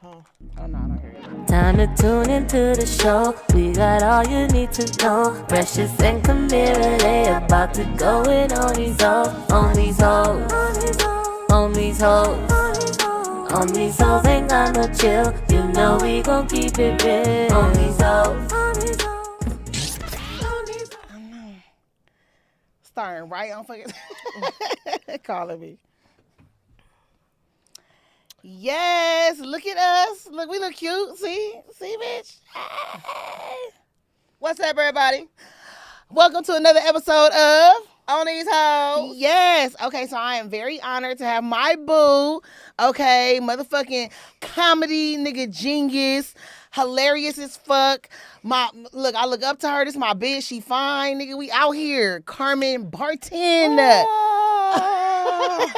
Oh, no, I don't hear you. Time to tune into the show. We got all you need to know. Precious and KAMIRA, they about to go in on these hoes. On these hoes. On these hoes. On these hoes ain't got no chill. You know we gon' keep it real. On these hoes. Starting right on fucking calling me. Yes, look at us. Look, we look cute. See, bitch. Hey. What's up, everybody? Welcome to another episode of On These Hoes. Yes. Okay, so I am very honored to have my boo. Okay, motherfucking comedy nigga genius. Hilarious as fuck. I look up to her. This is my bitch. She fine, nigga. We out here. CARMEN BARTON. Oh,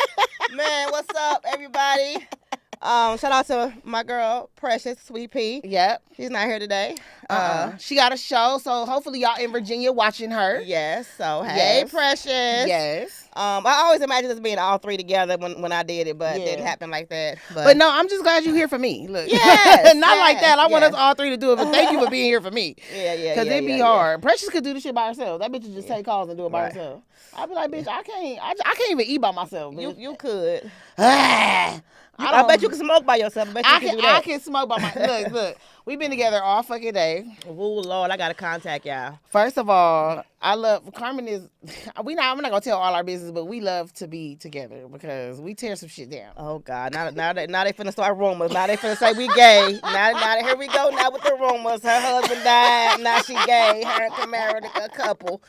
man, what's up, everybody? Shout out to my girl, Precious, Sweet Pea. Yep. She's not here today. She got a show, so hopefully y'all in Virginia watching her. Yes. So, hey, Yes. Precious. Yes. I always imagined us being all three together when I did it, but it didn't happen like that. But no, I'm just glad you're here for me. Look. Yes, Not like that. I want yes. us all three to do it, but thank you for being here for me. Yeah. Because it'd be hard. Precious could do the shit by herself. That bitch would just take calls and do it by herself. I'd be like, bitch, I can't even eat by myself, bitch. You could. I bet you can smoke by yourself. I bet you can do that. I can smoke by my look. We've been together all fucking day. Oh Lord, I gotta contact y'all. First of all, I love CARMEN is I'm not gonna tell all our business, but we love to be together because we tear some shit down. Oh God, now they finna start rumors. Now they finna say we gay. Now here we go. Now with the rumors, her husband died. Now she gay. Her and KAMIRA a couple.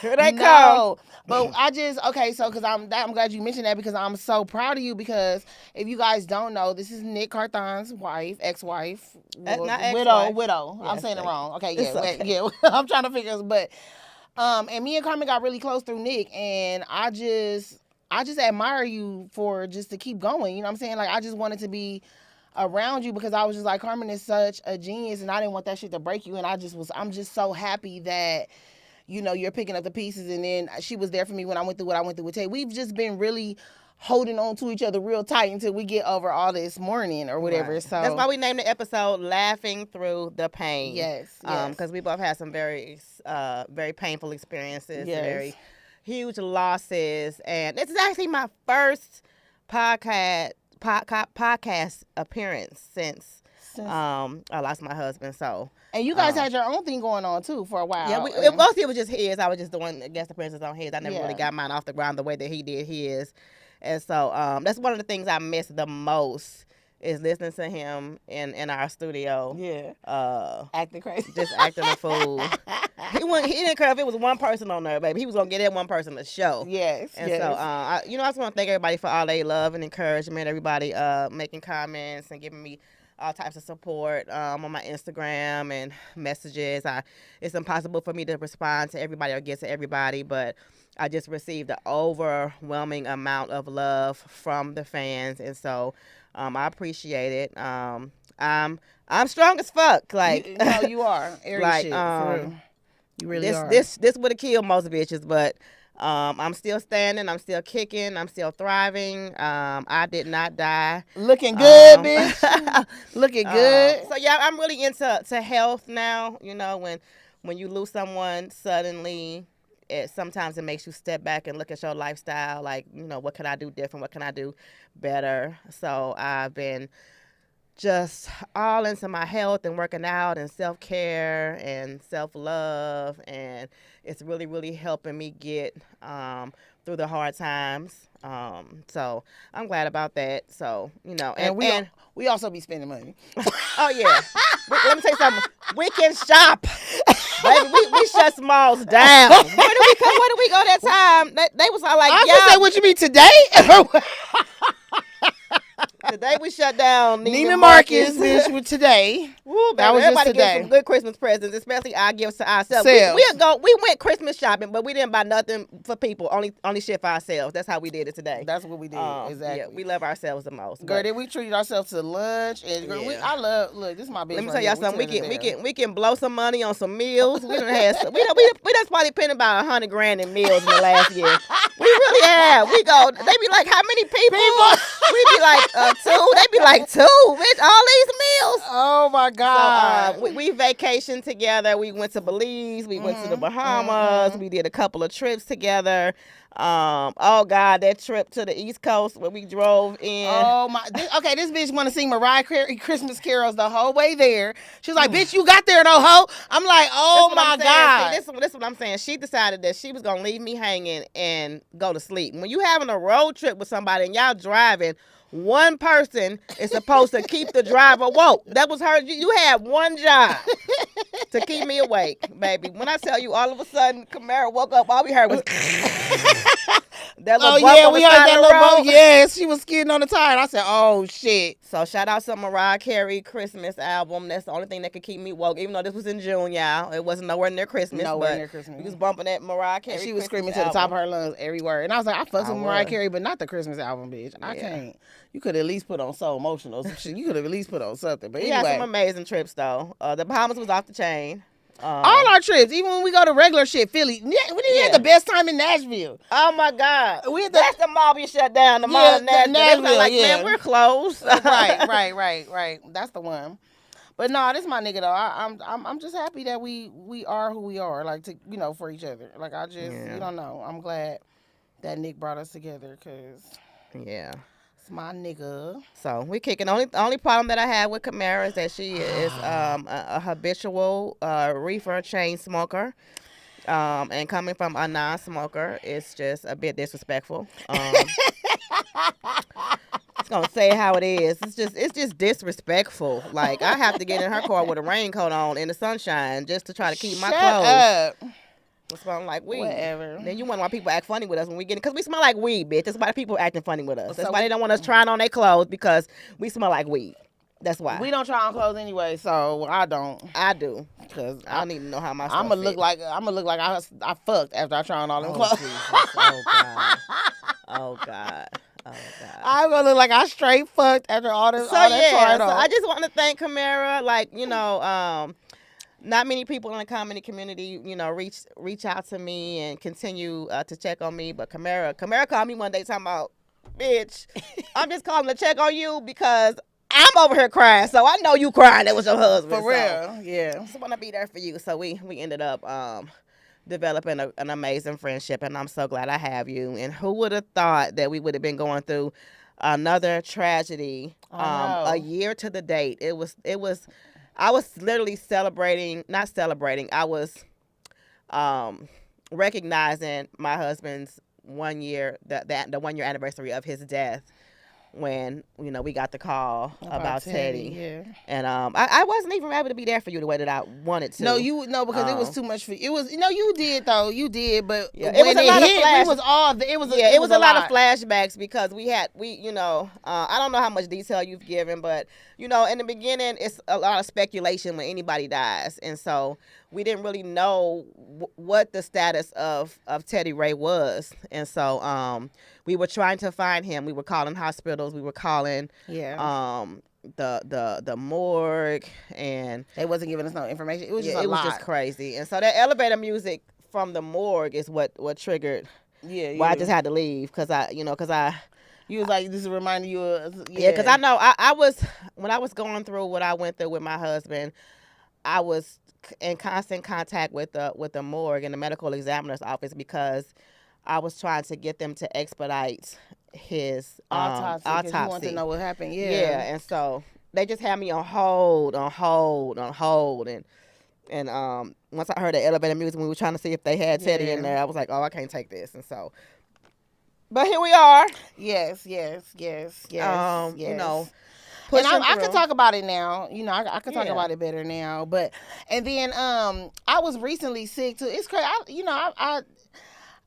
Here they come. But because I'm glad you mentioned that because I'm so proud of you because if you guys don't know, this is Nick Carthon's wife, ex-wife, not ex-wife. widow. Yes, I'm saying it wrong. Okay, it's okay. yeah. I'm trying to figure, but and me and CARMEN got really close through Nick, and I just admire you for just to keep going. You know what I'm saying? Like I just wanted to be around you because I was just like CARMEN is such a genius, and I didn't want that shit to break you, and I'm just so happy that. You know, you're picking up the pieces, and then she was there for me when I went through what I went through with Tay. We've just been really holding on to each other real tight until we get over all this mourning or whatever. Right. So that's why we named the episode "Laughing Through the Pain." Yes. Because we both had some very painful experiences, Yes. very huge losses, and this is actually my first podcast appearance since I lost my husband. So. And you guys had your own thing going on too for a while. Yeah, mostly it was just his. I was just doing guest appearances on his. I never really Yeah. got mine off the ground the way that he did his. And so that's one of the things I miss the most is listening to him in our studio. Yeah. Acting crazy. Just acting a fool. He didn't care if it was one person on there, baby. He was gonna get that one person a show. Yes. And yes. so I just want to thank everybody for all their love and encouragement. Everybody making comments and giving me all types of support on my Instagram and messages. It's impossible for me to respond to everybody or get to everybody, but I just received an overwhelming amount of love from the fans, and so I appreciate it. I'm strong as fuck. Like no, you are. Aries like shit, for real. You really are. This would have killed most bitches, but. I'm still standing. I'm still kicking. I'm still thriving. I did not die. Looking good, bitch. Looking good. So yeah, I'm really into health now. You know, when you lose someone suddenly, sometimes it makes you step back and look at your lifestyle. Like, you know, what can I do different? What can I do better? So I've been just all into my health and working out and self-care and self-love, and it's really, really helping me get through the hard times. So I'm glad about that. So, you know, and we also be spending money. Oh yeah. Let me tell you something. We can shop. Baby, we shut Smalls down. Where did we go that time? They was all like, I was gonna say, what you mean today? Today we shut down Neiman Marcus, bitch, with today. Woo, baby, that was everybody just today. get some good Christmas presents, especially our gifts to ourselves. Sales. We went Christmas shopping, but we didn't buy nothing for people. Only shit for ourselves. That's how we did it today. That's what we did. Exactly. Yeah, we love ourselves the most. Girl, then we treated ourselves to lunch, and girl, look, this is my business. Let me tell y'all something. We can blow some money on some meals. We done had some, we done probably spent about $100,000 in meals in the last year. We really have. We go. They be like, how many people? We be like 2. They be like 2, bitch. All these meals. Oh my God. So we vacationed together. We went to Belize. We went to the Bahamas. We did a couple of trips together. Oh God, that trip to the East Coast where we drove in. Oh my. Okay, this bitch want to sing Mariah Carey Christmas carols the whole way there. She's like, bitch, you got there though, ho. I'm like, oh my God. See, this is what I'm saying. She decided that she was gonna leave me hanging and go to sleep. When you having a road trip with somebody and y'all driving, one person is supposed to keep the driver woke. That was her. You had one job to keep me awake, baby. When I tell you, all of a sudden, Kamira woke up. All we heard was that little bump on we the heard side that of the little road. bump. Yes, she was skidding on the tire. And I said, oh shit. So shout out to Mariah Carey Christmas album. That's the only thing that could keep me woke. Even though this was in June, y'all. It wasn't nowhere near Christmas. Nowhere near Christmas. We was bumping that Mariah Carey. And she was Christmas screaming album. to the top of her lungs every word. And I was like, I fucks with Mariah was. Carey, but not the Christmas album, bitch. I can't. You could at least put on So Emotional. Some shit. You could have at least put on something. But We had anyway. some amazing trips though. The Bahamas was off the chain. All our trips, even when we go to regular shit, Philly, we had the best time in Nashville. Oh my God. We That's the mall we shut down. The mall in Nashville. They was Nashville, like, yeah. man, we're closed. right. That's the one. But no, this is my nigga though. I'm just happy that we are who we are, like to for each other. Like I just you don't know. I'm glad that Nick brought us together because Yeah. it's my nigga. So we kicking. Only problem that I have with Kamira is that she is a habitual reefer chain smoker. And coming from a non-smoker, it's just a bit disrespectful. It's gonna say how it is. It's just disrespectful. Like I have to get in her car with a raincoat on in the sunshine just to try to keep my Shut clothes. up. We're smelling like weed. Whatever. Then you wonder why people act funny with us when we get it, because we smell like weed, bitch. That's why people acting funny with us. That's So why they don't want us trying on their clothes because we smell like weed. That's why. We don't try on clothes anyway, so I don't. I do. Cause I need to know how my stuff I'm gonna look fit. like I fucked after I try on all them clothes. Jesus. Oh God. Oh God. Oh God. I'm gonna look like I straight fucked after all this. So all that yeah, tried so on. I just want to thank Kamira. Like not many people in the comedy community, reach out to me and continue to check on me. But Kamira called me one day talking about, bitch, I'm just calling to check on you because I'm over here crying. So I know you crying. That was your husband. For real, yeah. I just want to be there for you. So we ended up developing an amazing friendship, and I'm so glad I have you. And who would have thought that we would have been going through another tragedy a year to the date? It was I was literally not celebrating. I was recognizing my husband's 1 year, the 1 year anniversary of his death when we got the call about Teddy. Yeah. And I wasn't even able to be there for you the way that I wanted to. No, because it was too much for you. It was you did though. You did, but Yeah, when it was a lot of hit, flash. we was all it was it was a lot of flashbacks because I don't know how much detail you've given, but in the beginning it's a lot of speculation when anybody dies, and so we didn't really know what the status of Teddy Ray was, and so we were trying to find him. We were calling hospitals. We were calling the morgue, and they wasn't giving us no information. It was just it was just crazy. And so that elevator music from the morgue is what triggered. Why I just had to leave because you was like, this is reminding you of because I know I was when I was going through what I went through with my husband, I was in constant contact with the morgue and the medical examiner's office because I was trying to get them to expedite his autopsy. autopsy. You want to know what happened. Yeah, and so they just had me on hold, and once I heard the elevator music, we were trying to see if they had Teddy in there. I was like, oh, I can't take this, and so. But here we are. Yes. And I could talk about it now. I could talk about it better now. But and then I was recently sick too. It's crazy.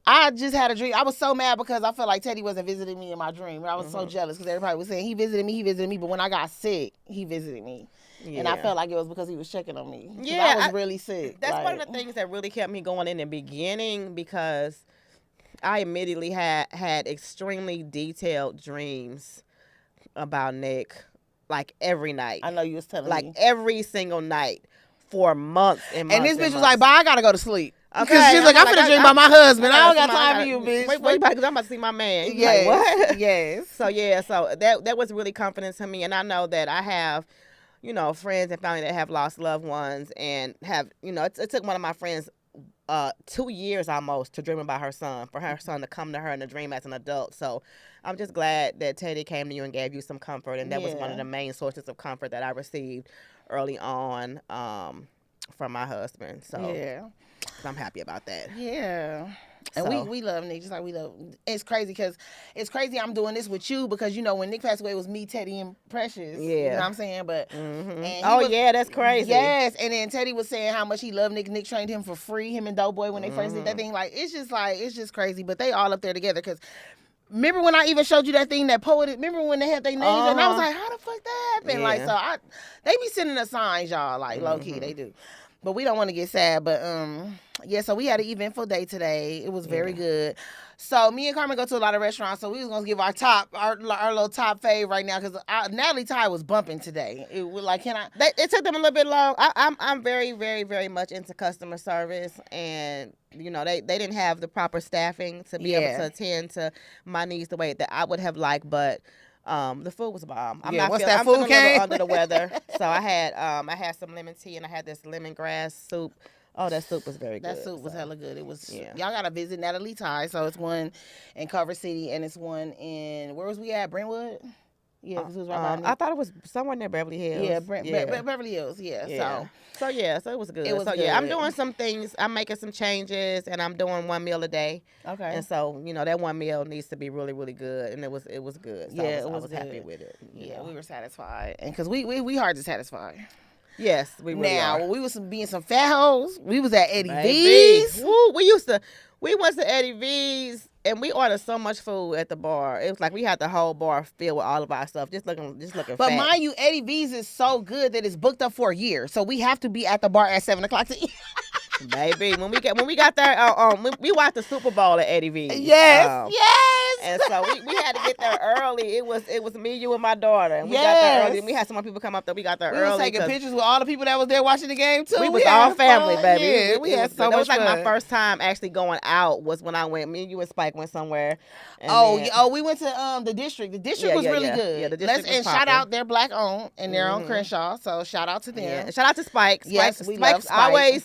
I just had a dream. I was so mad because I felt like Teddy wasn't visiting me in my dream. I was so jealous because everybody was saying he visited me. But when I got sick, he visited me. Yeah. And I felt like it was because he was checking on me. Yeah, I was really sick. That's one of the things that really kept me going in the beginning because I immediately had extremely detailed dreams about Nick, like every night. I know you was telling me. Like every single night for months and months. And this bitch was like, "Bye, I gotta go to sleep." Because she's like, I'm finna dream about my husband. I don't got time for you, bitch. Wait, because I'm about to see my man. Yes. Like, what? Yes. So yeah, so that was really comforting to me, and I know that I have, friends and family that have lost loved ones, and have, it took one of my friends 2 years almost to dream about her son, for her son to come to her in a dream as an adult. So I'm just glad that Teddy came to you and gave you some comfort, and that was one of the main sources of comfort that I received early on from my husband. So I'm happy about that. Yeah. And we love Nick just like we love. It's crazy because it's crazy I'm doing this with you because, when Nick passed away, it was me, Teddy, and Precious. Yeah. You know what I'm saying? But Yeah, that's crazy. Yes. And then Teddy was saying how much he loved Nick. Nick trained him for free, him and Doughboy, when they first did that thing. It's just crazy. But they all up there together because remember when I even showed you that thing, that poet? Remember when they had their names? And I was like, how the fuck that happened? Yeah. They be sending us signs, y'all. Low key, they do. But we don't want to get sad. But so we had an eventful day today. It was very good. So me and Carmen go to a lot of restaurants. So we was gonna give our little top fave right now because Natalie Ty was bumping today. It was like, It took them a little bit long. I'm very, very, very much into customer service, and they didn't have the proper staffing to be able to attend to my needs the way that I would have liked, but. The food was bomb. I'm feeling a little under the weather. So I had some lemon tea and I had this lemongrass soup. Oh, that soup was very good. That soup was hella good. It was. Yeah. Y'all gotta visit Natalie Ty. So it's one in Culver City and it's one in, where was we at? Brentwood. Yeah, because it was right by. I thought it was somewhere near Beverly Hills. Yeah, Beverly Hills. Yeah. So it was good. I'm doing some things. I'm making some changes, and I'm doing one meal a day. Okay. And so that one meal needs to be really, really good, and it was good. So I was happy with it. Yeah, we were satisfied, and because we hard to satisfy. Yes, we really are. When we was being some fat hoes, we was at Eddie V's. Woo, we went to Eddie V's and we ordered so much food at the bar. It was like we had the whole bar filled with all of our stuff, just looking But fat. mind you, Eddie V's is so good that it's booked up for a year, so we have to be at the bar at 7:00 to eat. Baby, when we got there, we watched the Super Bowl at Eddie V's. Yes. And so we had to get there early. It was me, you, and my daughter. And we got there early. And we had some more people come up there. We got there early. We was taking pictures with all the people that was there watching the game too. We was all family, baby. Yeah, we had so much That was like fun. my first time actually going out. Was when I went. Me and you and Spike went somewhere. We went to the district. The district was really good. Yeah, the district was shout out, they're black owned and they're on Crenshaw. So shout out to them. Yeah. And shout out to Spike. Yes, we love Spike.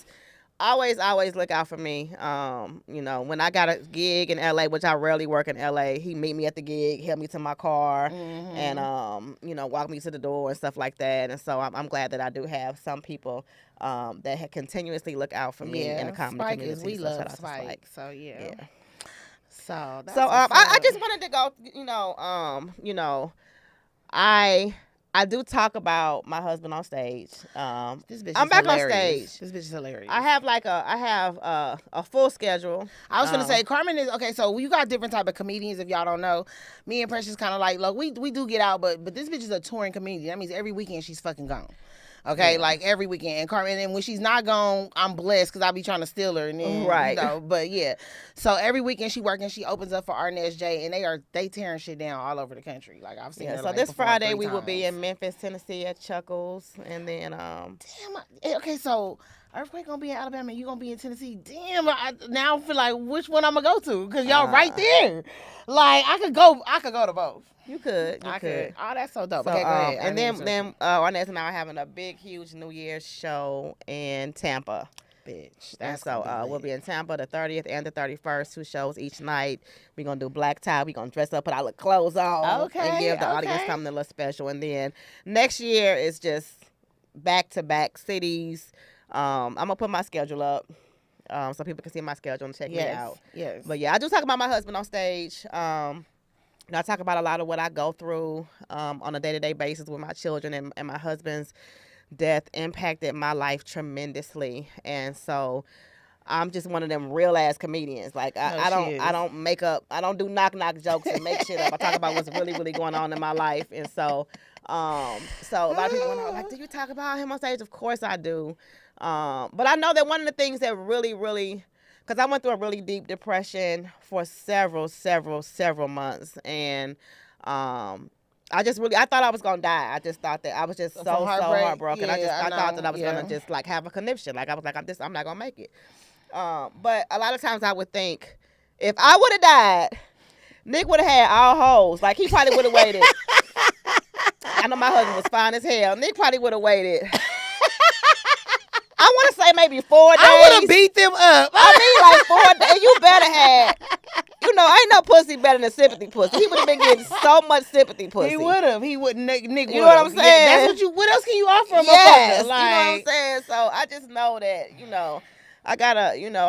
Always look out for me. When I got a gig in LA, which I rarely work in LA, he meet me at the gig, help me to my car, and walk me to the door and stuff like that. And so I'm glad that I do have some people that continuously look out for me in the comedy community. We love Spike. So yeah. So I just wanted to go. I do talk about my husband on stage. This bitch I'm is back hilarious. on stage. This bitch is hilarious. I have a full schedule. I was gonna say Carmen is okay. So you got different type of comedians. If y'all don't know, me and Precious kind of like, look, we do get out, but this bitch is a touring comedian. That means every weekend she's fucking gone. Okay, like every weekend. And Carmen, and when she's not gone, I'm blessed because I be trying to steal her. And then, but yeah. So every weekend she working, she opens up for Arnez J, and they tearing shit down all over the country. Like I've seen her. So like, this Friday we times. will be in Memphis, Tennessee at Chuckles, and then okay, so Earthquake gonna be in Alabama and you gonna be in Tennessee. Damn, now I feel like which one I'm gonna go to because y'all right there. Like I could go to both. You could. I could. Oh, that's so dope. So, okay, go ahead. And then Arnez and I are having a big, huge New Year's show in Tampa. Bitch. That's so we'll be in Tampa the 30th and the 31st, 2 shows each night. We're gonna do black tie. We're gonna dress up, put our little clothes on, and give the audience something a little special. And then next year is just back-to-back cities. I'm gonna put my schedule up so people can see my schedule and check me out. Yes. But yeah, I do talk about my husband on stage. I talk about a lot of what I go through on a day-to-day basis with my children, and my husband's death impacted my life tremendously. And so I'm just one of them real ass comedians. Like I don't do knock jokes and make shit up. I talk about what's really, really going on in my life. And so a lot of people are like, do you talk about him on stage? Of course I do. But I know that one of the things that really, really, because I went through a really deep depression for several months, and I thought I was gonna die. I just thought that I was just so heartbroken. I thought that I was gonna just like have a conniption. Like I was like, I'm not gonna make it. But a lot of times I would think, if I would have died, Nick would have had all hoes. Like, he probably would have waited. I know my husband was fine as hell. Nick probably would have waited. I want to say maybe 4 days. I would have beat them up. I mean, like 4 days. You better have. You know, ain't no pussy better than sympathy pussy. He would have been getting so much sympathy pussy. He would have. He would. Nick. You know what I'm saying? Yeah, that's what you. What else can you offer him? Yes, Like, you know what I'm saying. So I just know that, I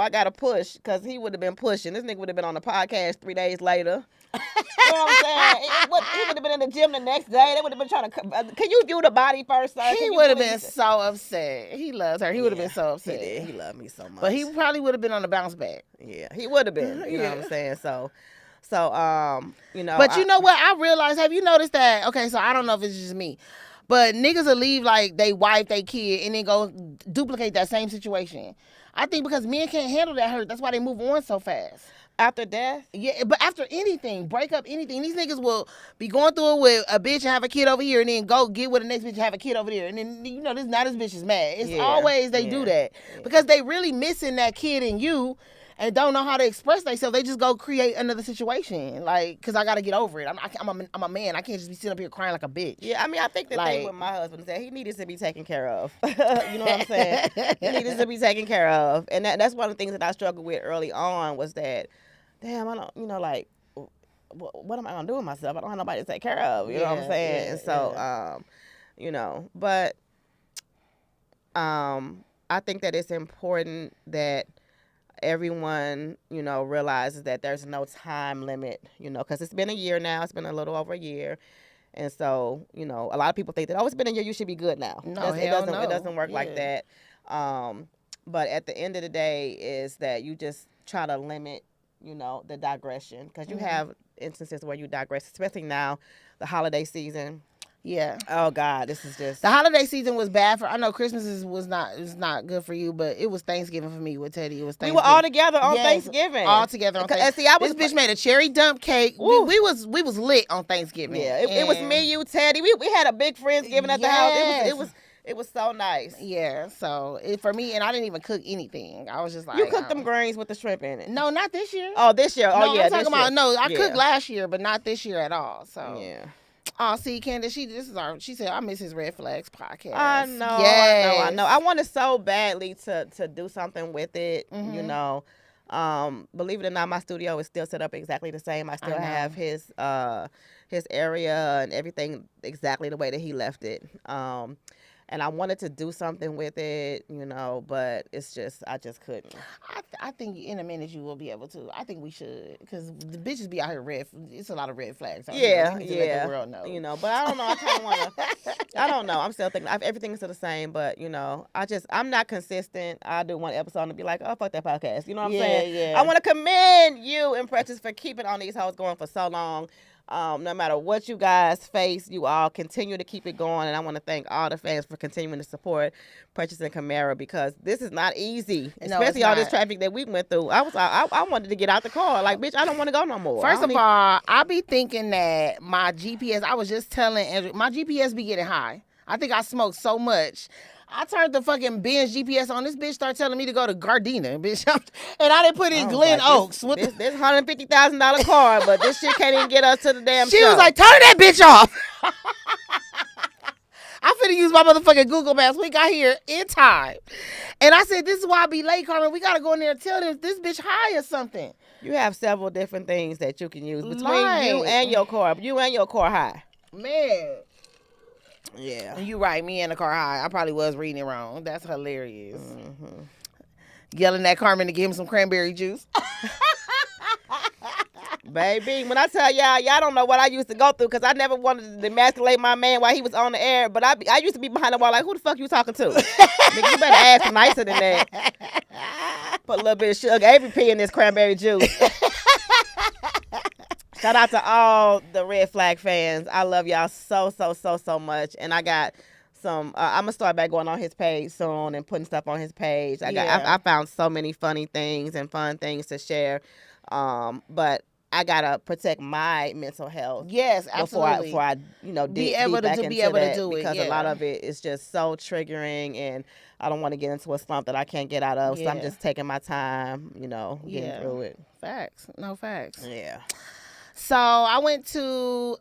gotta push, because he would have been pushing. This nigga would have been on the podcast 3 days later. You know what I'm saying? He would have been in the gym the next day. They would have been trying to. Can you view the body first, sir? He would have been so upset. He loves her. He would have been so upset. He did. He loved me so much. But he probably would have been on the bounce back. Yeah, he would have been. You know what I'm saying? So, But you know what? I realized. Have you noticed that? Okay, so I don't know if it's just me, but niggas will leave like they wife, they kid, and then go duplicate that same situation. I think because men can't handle that hurt. That's why they move on so fast. After death? Yeah, but after anything, break up anything, these niggas will be going through it with a bitch and have a kid over here, and then go get with the next bitch and have a kid over there. And then, this bitch is mad. It's always they do that. Because they really missing that kid in you and don't know how to express themselves. They just go create another situation. Like, because I got to get over it. I'm a man. I can't just be sitting up here crying like a bitch. Yeah, I mean, I think the thing with my husband is that he needed to be taken care of. You know what I'm saying? He needed to be taken care of. And that's one of the things that I struggled with early on, was that, damn, I don't, what am I going to do with myself? I don't have nobody to take care of. You know what I'm saying? And so, but I think that it's important that everyone, realizes that there's no time limit, because it's been a year now. It's been a little over a year. And so, a lot of people think that, it's been a year, you should be good now. No, it doesn't work like that. But at the end of the day is that you just try to limit, the digression, because you have instances where you digress, especially now, the holiday season. Yeah. Oh God, this is just, the holiday season was bad for. I know Christmas was not good for you, but it was Thanksgiving for me with Teddy. It was Thanksgiving. We were all together on Thanksgiving. All together on Thanksgiving. See, this bitch made a cherry dump cake. We was lit on Thanksgiving. Yeah, it was me, you, Teddy. We had a big Friendsgiving at the house. It was so nice. Yeah, so for me, and I didn't even cook anything. I was just like, you cooked them greens with the shrimp in it. No, not this year. Oh, this year. Oh, no, yeah. I'm talking about I cooked last year, but not this year at all. So yeah. Oh, see, Candace, she said, I miss his Red Flags podcast. I know. Yes. I know. I wanted so badly to do something with it, Believe it or not, my studio is still set up exactly the same. I still have his area and everything exactly the way that he left it. And I wanted to do something with it, but it's just, I just couldn't. I think in a minute you will be able to. I think we should, because the bitches be out here it's a lot of red flags. Yeah. Let the world know. But I don't know. I kind of want to, I don't know. I'm still thinking, everything's still the same, but, I'm not consistent. I do one episode and be like, oh, fuck that podcast. You know what I'm saying? Yeah. I want to commend you and Precious for keeping On These Hoes going for so long. No matter what you guys face, you all continue to keep it going, and I want to thank all the fans for continuing to support Precious and KAMIRA, because this is not easy, especially all this traffic that we went through. I wanted to get out the car, like, bitch, I don't want to go no more. First of all, I be thinking that my GPS. I was just telling Andrew, my GPS be getting high. I think I smoked so much. I turned the fucking Benz GPS on. This bitch started telling me to go to Gardena, bitch. And I didn't put in Glen Oaks. This $150,000 car, but this shit can't even get us to the damn She show. was like, turn that bitch off. I finna use my motherfucking Google Maps. We got here in time. And I said, this is why I be late, Carmen. We got to go in there and tell them this bitch high or something. You have several different things that you can use between you and your car. You and your car high. Man. Yeah. You right, me and the car high. I probably was reading it wrong. That's hilarious. Yelling at Carmen to give him some cranberry juice. Baby, when I tell y'all don't know what I used to go through, because I never wanted to emasculate my man while he was on the air, but I used to be behind the wall like, who the fuck you talking to? Nigga, you better ask nicer than that. Put a little bit of sugar, every pea in this cranberry juice. Shout out to all the Red Flag fans. I love y'all so much. And I got some, I'm going to start back going on his page soon and putting stuff on his page. I found so many funny things and fun things to share. But I gotta protect my mental health. Yes, absolutely. Before I be able to do it because a lot of it is just so triggering, and I don't want to get into a slump that I can't get out of. So I'm just taking my time, getting through it. Facts. No facts. Yeah. So I went to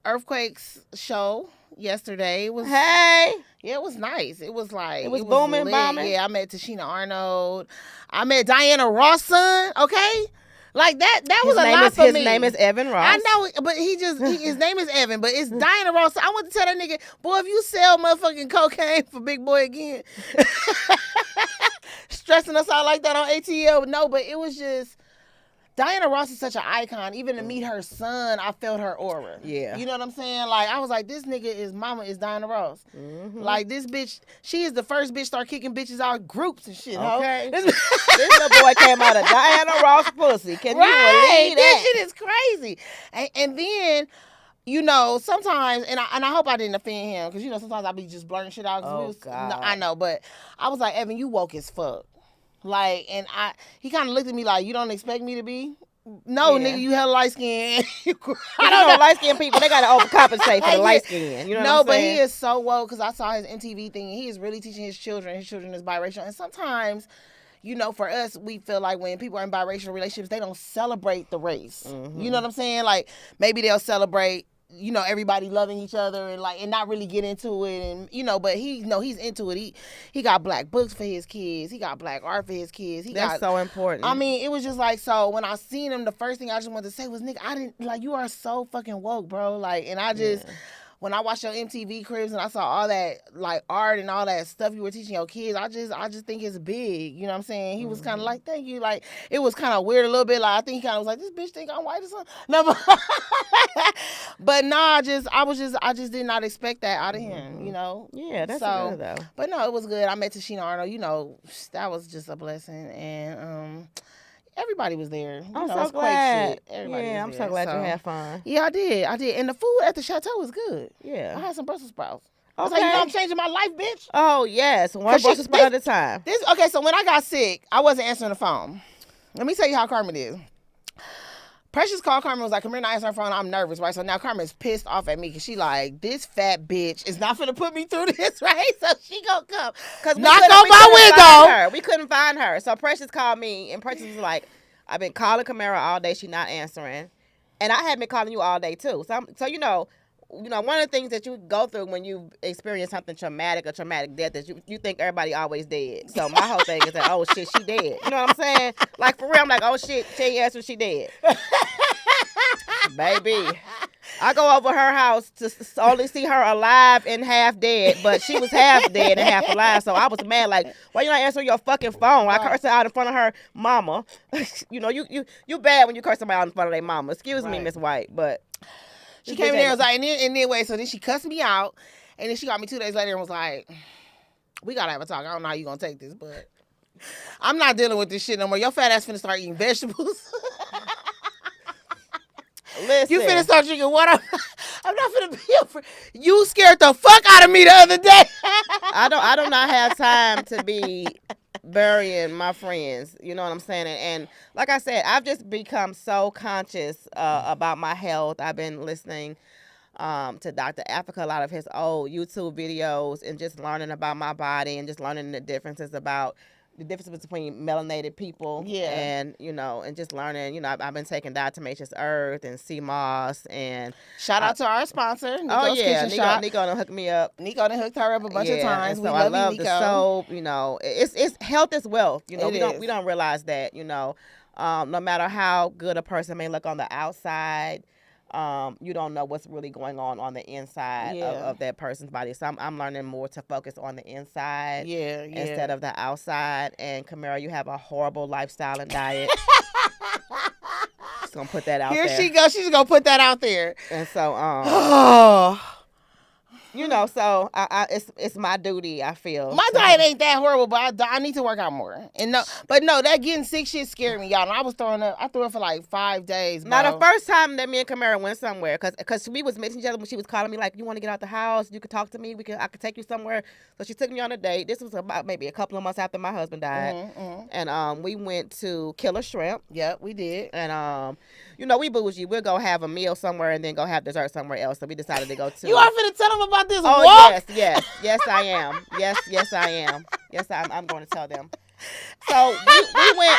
Earthquake's show yesterday. It was yeah, it was nice. It was like it was booming, bombing. Yeah, I met Tashina Arnold. I met Diana Ross' son. Okay. Like that was a lot for me. His name is Evan Ross. I know, but his name is Evan, but it's Diana Ross. I want to tell that nigga, boy, if you sell motherfucking cocaine for Big Boy again, stressing us out like that on ATL. No, but it was just, Diana Ross is such an icon. Even to meet her son, I felt her aura. Yeah. You know what I'm saying? Like, I was like, this nigga mama is Diana Ross. Mm-hmm. Like, this bitch, she is the first bitch start kicking bitches out groups and shit. Okay. This little boy came out of Diana Ross pussy. Can you believe that? This shit is crazy. And then, sometimes, and I hope I didn't offend him, because, sometimes I be just blurting shit out. God. No, I know, but I was like, Evan, you woke as fuck. Like, and he kind of looked at me like, you don't expect me to be? No, nigga, you hella light skin. I don't know, light skinned people, they got to overcompensate for the light skin. You know what I'm saying? But he is so woke, because I saw his MTV thing, and he is really teaching his children is biracial. And sometimes, for us, we feel like when people are in biracial relationships, they don't celebrate the race. Mm-hmm. You know what I'm saying? Like, maybe they'll celebrate, everybody loving each other and not really get into it, and but he's into it. He got black books for his kids. He got black art for his kids. That's so important. I mean, it was just like, so when I seen him, the first thing I just wanted to say was, nigga, I didn't, like, you are so fucking woke, bro. Like, and I just, when I watched your MTV Cribs and I saw all that, like, art and all that stuff you were teaching your kids, I just think it's big. You know what I'm saying? He was kind of like, thank you. Like, it was kind of weird a little bit. Like, I think he kind of was like, this bitch think I'm white or something. No, but no, I just did not expect that out of him, Yeah, that's good, though. But no, it was good. I met Tashina Arnold. That was just a blessing. And, everybody was there. I'm so glad. I'm so glad you had fun. Yeah, I did. And the food at the chateau was good. Yeah. I had some Brussels sprouts. Okay. I was like, I'm changing my life, bitch. Oh, yes. One Brussels sprout at a time. Okay, so when I got sick, I wasn't answering the phone. Let me tell you how Carmen is. Precious called Carmen, was like, Kamira not answering her phone. I'm nervous, right? So now Carmen's pissed off at me because she like, this fat bitch is not finna put me through this, right? So she gonna come. Knock on my window. We couldn't find her. So Precious called me, and Precious was like, I've been calling Kamira all day. She not answering. And I had been calling you all day, too. So one of the things that you go through when you experience something traumatic, a traumatic death, is you think everybody always dead. So my whole thing is that, oh, shit, she dead. You know what I'm saying? Like, for real, I'm like, oh, shit, she ain't answering, she dead. Baby, I go over her house to only see her alive and half dead, but she was half dead and half alive. So I was mad, like, why you not answering your fucking phone? I cursed her out in front of her mama. You bad when you curse somebody out in front of their mama. Excuse me, Miss White, but she came in there and was like, and anyway, so then she cussed me out, and then she got me 2 days later and was like, we gotta have a talk. I don't know how you gonna take this, but I'm not dealing with this shit no more. Your fat ass finna start eating vegetables. Listen. You finna start drinking water. I'm not finna be here for you. Scared the fuck out of me the other day. I do not have time to be burying my friends. You know what I'm saying? And like I said, I've just become so conscious about my health. I've been listening to Dr. Africa, a lot of his old YouTube videos, and just learning about my body and just learning the differences between melanated people, and and just learning. I've been taking diatomaceous earth and sea moss, and shout out to our sponsor. Nico's Kitchen Shop. Nico done hooked me up. Nico done hooked her up a bunch of times. So I love the soap. It's health is wealth. We don't realize that. No matter how good a person may look on the outside, you don't know what's really going on the inside of that person's body. So I'm learning more to focus on the inside instead of the outside. And Kamira, you have a horrible lifestyle and diet. Just gonna put that out there. Here she goes. She's gonna put that out there. And so so it's my duty, I feel. My diet ain't that horrible, but I need to work out more. And that getting sick shit scared me, y'all. And I was throwing up. I threw up for like 5 days, bro. Now, the first time that me and Kamira went somewhere, because we was missing each other when she was calling me like, you want to get out the house? You could talk to me. I could take you somewhere. So she took me on a date. This was about maybe a couple of months after my husband died. Mm-hmm. And we went to Killer Shrimp. Yep, we did. And, you know, we bougie. We'll go have a meal somewhere and then go have dessert somewhere else. So we decided to go to. You are finna tell them about this Oh, walk? yes, I am. Yes, I am. Yes, I'm going to tell them. So we went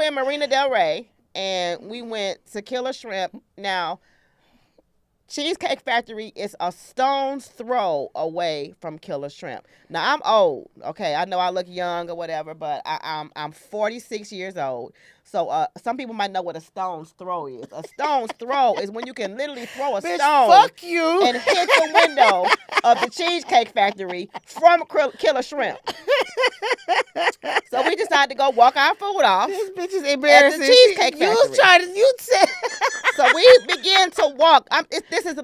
in Marina Del Rey and we went to Killer Shrimp. Now, Cheesecake Factory is a stone's throw away from Killer Shrimp. Now I'm old, okay. I know I look young or whatever, but I'm 46 years old. So some people might know what a stone's throw is. A stone's throw is when you can literally throw a Bitch, stone fuck you. and hit the window of the Cheesecake Factory from Killer Shrimp. So we decided to go walk our food off. This bitch is embarrassing. At the Cheesecake You was Factory. trying to. You said. So we began to walk. This is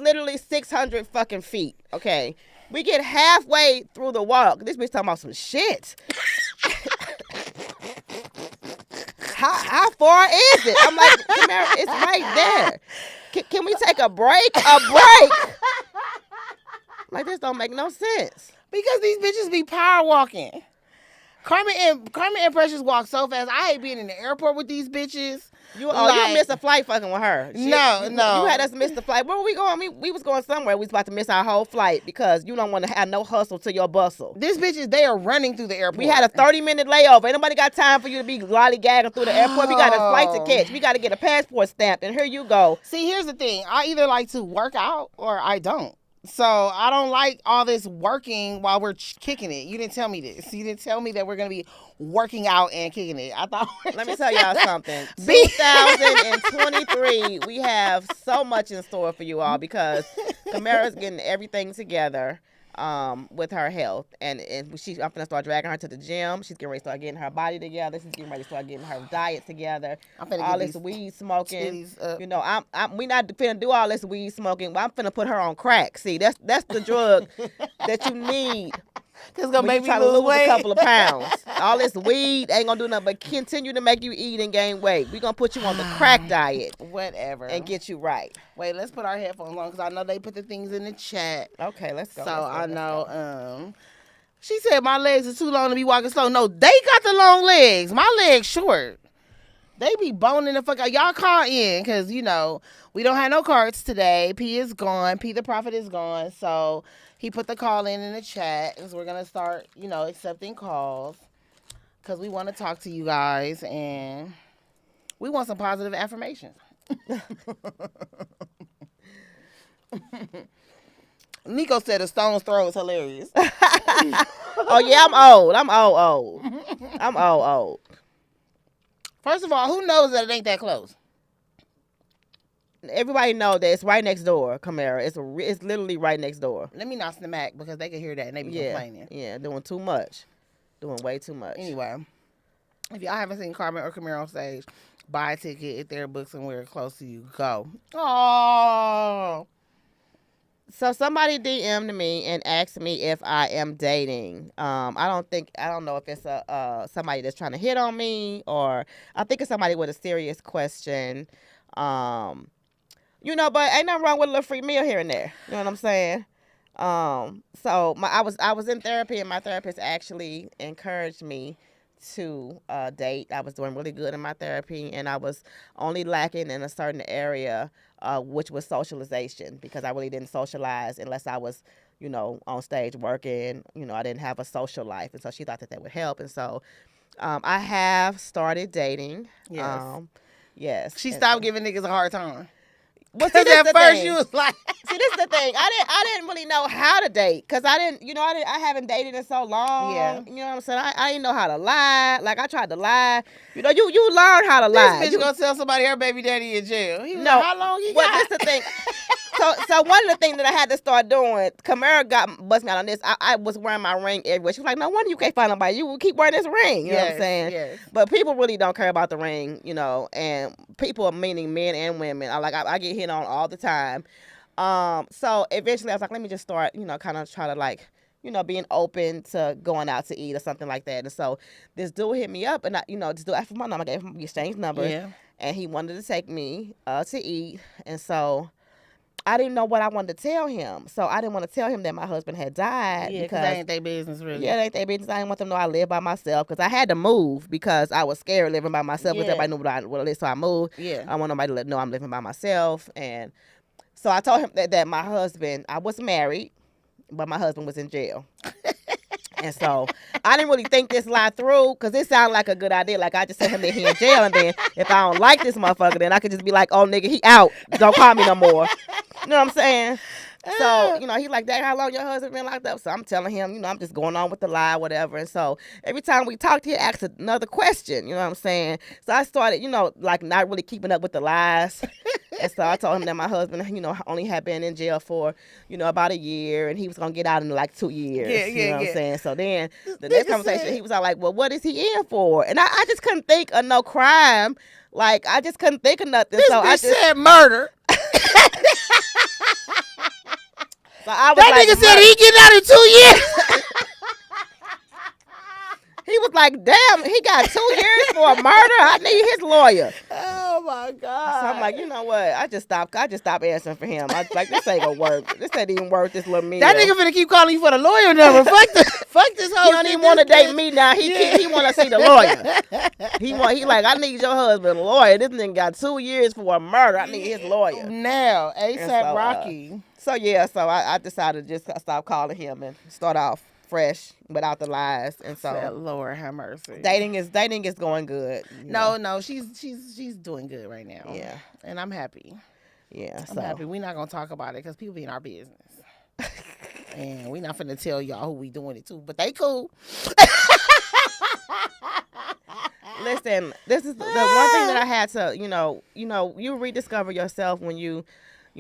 literally 600 fucking feet. Okay, we get halfway through the walk. This bitch talking about some shit. How far is it? I'm like, Kamira, it's right there. Can we take a break? A break? Like, this don't make no sense. Because these bitches be power walking. Carmen and Precious walk so fast. I hate being in the airport with these bitches. You missed a flight fucking with her. No. You had us miss the flight. Where were we going? We was going somewhere. We was about to miss our whole flight because you don't want to have no hustle to your bustle. These bitches, they are running through the airport. We had a 30-minute layover. Ain't nobody got time for you to be lollygagging through the airport. We got a flight to catch. We got to get a passport stamped, and here you go. See, here's the thing. I either like to work out or I don't. So I don't like all this working while we're kicking it. You didn't tell me this. You didn't tell me that we're going to be working out and kicking it. I thought. Let me tell y'all something. 2023, we have so much in store for you all because Kamira's getting everything together with her health. And I'm going to start dragging her to the gym. She's getting ready to start getting her body together. She's getting ready to start getting her diet together. I'm finna all get this these weed smoking. You know, we not finna do all this weed smoking. I'm finna put her on crack. See, that's the drug that you need. It's gonna make me try to lose weight. a couple of pounds. All this weed ain't gonna do nothing but continue to make you eat and gain weight. We gonna put you on the crack diet. Whatever. And get you right. Wait, let's put our headphones on because I know they put the things in the chat. Okay, let's go. So I know. She said my legs are too long to be walking slow. No, they got the long legs. My legs short. They be boning the fuck out. Y'all call in because, you know, we don't have no cards today. P is gone. P the Prophet is gone. So he put the call in the chat. Because we're going to start, you know, accepting calls. Because we want to talk to you guys. And we want some positive affirmations. NICKO said a stone's throw is hilarious. Oh, yeah, I'm old. I'm old. First of all, who knows that it ain't that close? Everybody know that it's right next door, Kamira. It's literally right next door. Let me not smack because they can hear that and they be complaining. Yeah, doing too much. Doing way too much. Anyway, if y'all haven't seen Carmen or Kamira on stage, buy a ticket if they're booked somewhere close to you. Go. Oh. So somebody DM'd me and asked me if I am dating. I don't know if it's somebody that's trying to hit on me or I think it's somebody with a serious question. You know, but ain't nothing wrong with a little free meal here and there. You know what I'm saying? So I was in therapy and my therapist actually encouraged me to date. I was doing really good in my therapy and I was only lacking in a certain area, which was socialization because I really didn't socialize unless I was, you know, on stage working. You know, I didn't have a social life. And so she thought that would help. And so I have started dating. Yes. Yes. She stopped giving niggas a hard time. Well, see, at first you was like, see, this is the thing. I didn't really know how to date because I haven't dated in so long. Yeah. You know what I'm saying? I didn't know how to lie. Like I tried to lie. You know, you learn how to lie. This bitch gonna tell somebody her baby daddy in jail. He was No. like, how long he Well, got? that's the thing. So one of the things that I had to start doing, Kamira got busting out on this. I was wearing my ring everywhere. She was like, no wonder you can't find nobody. You will keep wearing this ring. You know what I'm saying? Yes. But people really don't care about the ring, you know, and people, meaning men and women, I get hit on all the time. So eventually I was like, let me just start, you know, kind of try to like, you know, being open to going out to eat or something like that. And so this dude hit me up and this dude asked for my number. I gave him the exchange number. Yeah. And he wanted to take me to eat. And so I didn't know what I wanted to tell him. So I didn't want to tell him that my husband had died. Yeah, because that ain't their business, really. Yeah, that ain't their business. I didn't want them to know I lived by myself because I had to move because I was scared living by myself because everybody knew what I lived. So I moved. Yeah. I want nobody to know I'm living by myself. And so I told him that my husband, I was married, but my husband was in jail. And so I didn't really think this lie through because it sounded like a good idea. Like I just tell him that he in jail, and then if I don't like this motherfucker, then I could just be like, oh nigga, he out. Don't call me no more. You know what I'm saying? So, he like, that, how long your husband been locked up? So I'm telling him, I'm just going on with the lie, whatever. And so every time we talked, he asked another question, you know what I'm saying? So I started, like not really keeping up with the lies. And so I told him that my husband, only had been in jail for, about a year, and he was going to get out in like 2 years. You know what I'm saying? So then the next conversation, he was all like, well, what is he in for? And I just couldn't think of no crime. Like, I just couldn't think of nothing. This so bitch I just said murder. So I was that like, nigga said he getting out in 2 years. He was like, damn, he got 2 years for a murder. I need his lawyer. Oh my God. So I'm like, you know what? I just stopped answering for him. I was like, this ain't gonna work. This ain't even worth this little meal. That nigga finna keep calling you for the lawyer number. Fuck this whole He don't even want to date me now. He want to see the lawyer. He like, I need your husband a lawyer. This nigga got 2 years for a murder. I need his lawyer. Now, ASAP so, Rocky. So I decided to just stop calling him and start off fresh without the lies. And so Lord have mercy. Dating is going good. No, she's doing good right now. Yeah. And I'm happy. Yeah. I'm happy. We're not gonna talk about it because people be in our business. And we not finna tell y'all who we doing it to, but they cool. Listen, this is the one thing that I had to, you rediscover yourself when you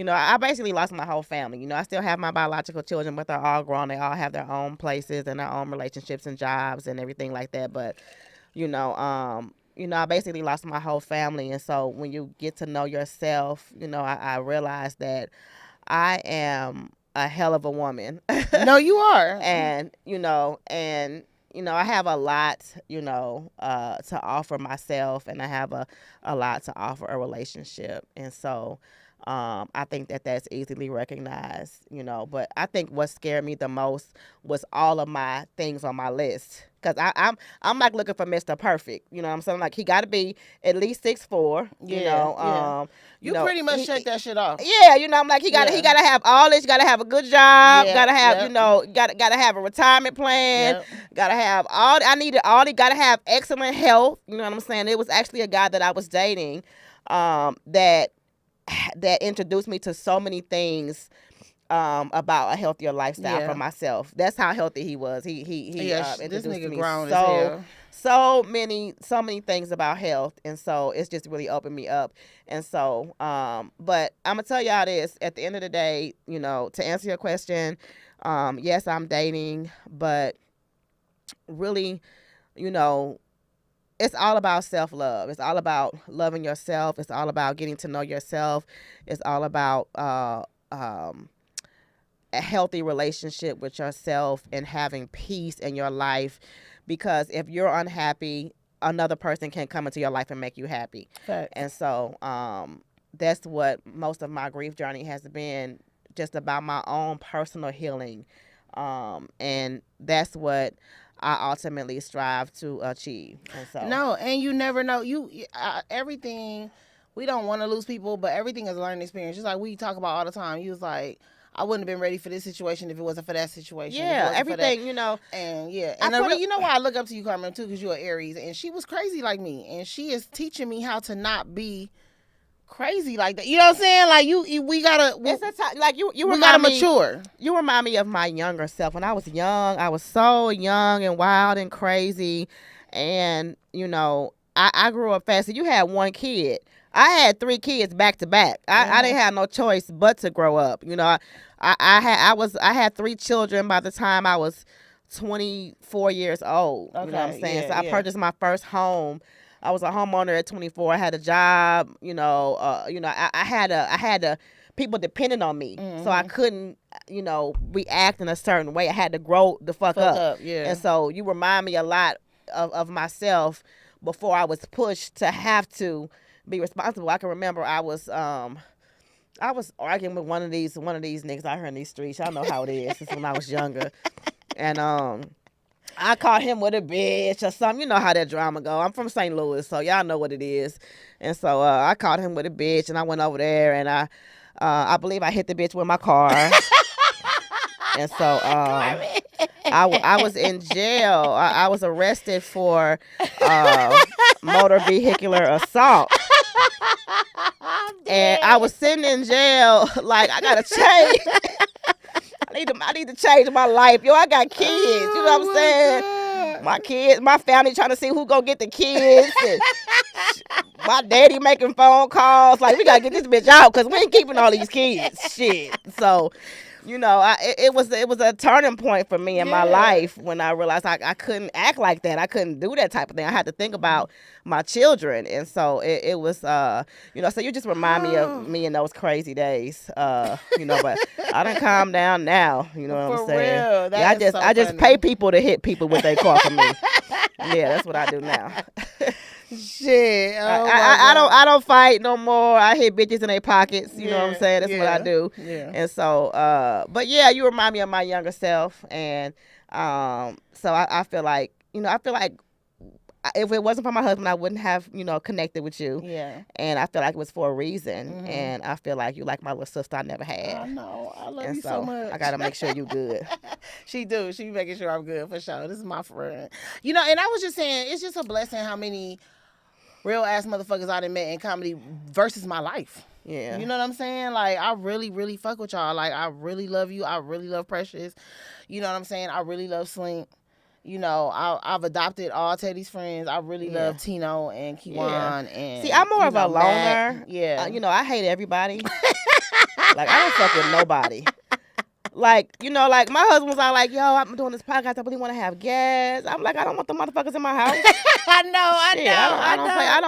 I basically lost my whole family. I still have my biological children, but they're all grown. They all have their own places and their own relationships and jobs and everything like that. But, I basically lost my whole family. And so when you get to know yourself, I realized that I am a hell of a woman. No, you are. And, I have a lot, to offer myself, and I have a lot to offer a relationship. And so I think that that's easily recognized, but I think what scared me the most was all of my things on my list. Cause I'm like looking for Mr. Perfect, you know what I'm saying? Like he got to be at least 6'4", you pretty much shake that shit off. Yeah, I'm like he got to have all this. Got to have a good job. Got to have got to have a retirement plan. Got to have all. I needed all. He got to have excellent health. You know what I'm saying? It was actually a guy that I was dating, that introduced me to so many things about a healthier lifestyle for myself. That's how healthy he was. He this introduced nigga me grown as hell. so many things about health, and so it's just really opened me up. And so but I'm gonna tell y'all this at the end of the day, to answer your question, yes, I'm dating, but really, it's all about self-love. It's all about loving yourself. It's all about getting to know yourself. It's all about a healthy relationship with yourself and having peace in your life. Because if you're unhappy, another person can come into your life and make you happy. Fact. And so that's what most of my grief journey has been, just about my own personal healing. And that's what I ultimately strive to achieve. And so No, and you never know. Everything, we don't want to lose people, but everything is a learning experience. Just like we talk about all the time. You was like, I wouldn't have been ready for this situation if it wasn't for that situation. Yeah, everything, And you know why I look up to you, Carmen, too, because you're an Aries, and she was crazy like me, and she is teaching me how to not be crazy like that. You know what I'm saying? Like we gotta. It's a time, like you we gotta mature. You remind me of my younger self. When I was young, I was so young and wild and crazy, and I grew up fast. So you had one kid. I had 3 kids back to back. I didn't have no choice but to grow up. I had 3 children by the time I was 24 years old. Okay, you know what I'm saying? So I purchased my first home. I was a homeowner at 24. I had a job. I had people depending on me, so I couldn't, react in a certain way. I had to grow the fuck up. Yeah. And so you remind me a lot of myself before I was pushed to have to be responsible. I can remember I was I was arguing with one of these niggas out here in these streets. Y'all know how it is. Since when I was younger, and I caught him with a bitch or something. You know how that drama go. I'm from St. Louis, so y'all know what it is. And so I caught him with a bitch, and I went over there, and I believe I hit the bitch with my car. And so I was in jail. I was arrested for motor vehicular assault. And I was sitting in jail like I gotta change. I need to change my life. Yo, I got kids. You know what I'm saying? God. My kids, my family trying to see who gonna get the kids. And my daddy making phone calls. Like, we gotta get this bitch out because we ain't keeping all these kids. Shit. So, you know, it was a turning point for me in my life when I realized I couldn't act like that. I couldn't do that type of thing. I had to think about my children. And so it was, you know, so you just remind me of me in those crazy days, you know, but I done calm down now. You know what I'm saying? Real. Yeah, I just pay people to hit people with their car for me. Yeah, that's what I do now. Shit. I don't fight no more. I hit bitches in their pockets. You know what I'm saying? That's what I do. Yeah. And so, but yeah, you remind me of my younger self. And so I feel like, you know, if it wasn't for my husband, I wouldn't have, you know, connected with you. Yeah. And I feel like it was for a reason. Mm-hmm. And I feel like you like my little sister I never had. I know. I love and you so much. I got to make sure you good. She do. She be making sure I'm good for sure. This is my friend. You know, and I was just saying, it's just a blessing how many real ass motherfuckers I done met in comedy versus my life. Yeah. You know what I'm saying? Like, I really, really fuck with y'all. Like, I really love you. I really love Precious. You know what I'm saying? I really love Slink. You know, I've adopted all Teddy's friends. I really love Tino and Kiwan. And see, I'm more of a loner. Mac. Yeah. You know, I hate everybody. Like, I don't fuck with nobody. Like, you know, like, my husband was all like, yo, I'm doing this podcast. I really want to have guests. I'm like, I don't want the motherfuckers in my house. I know.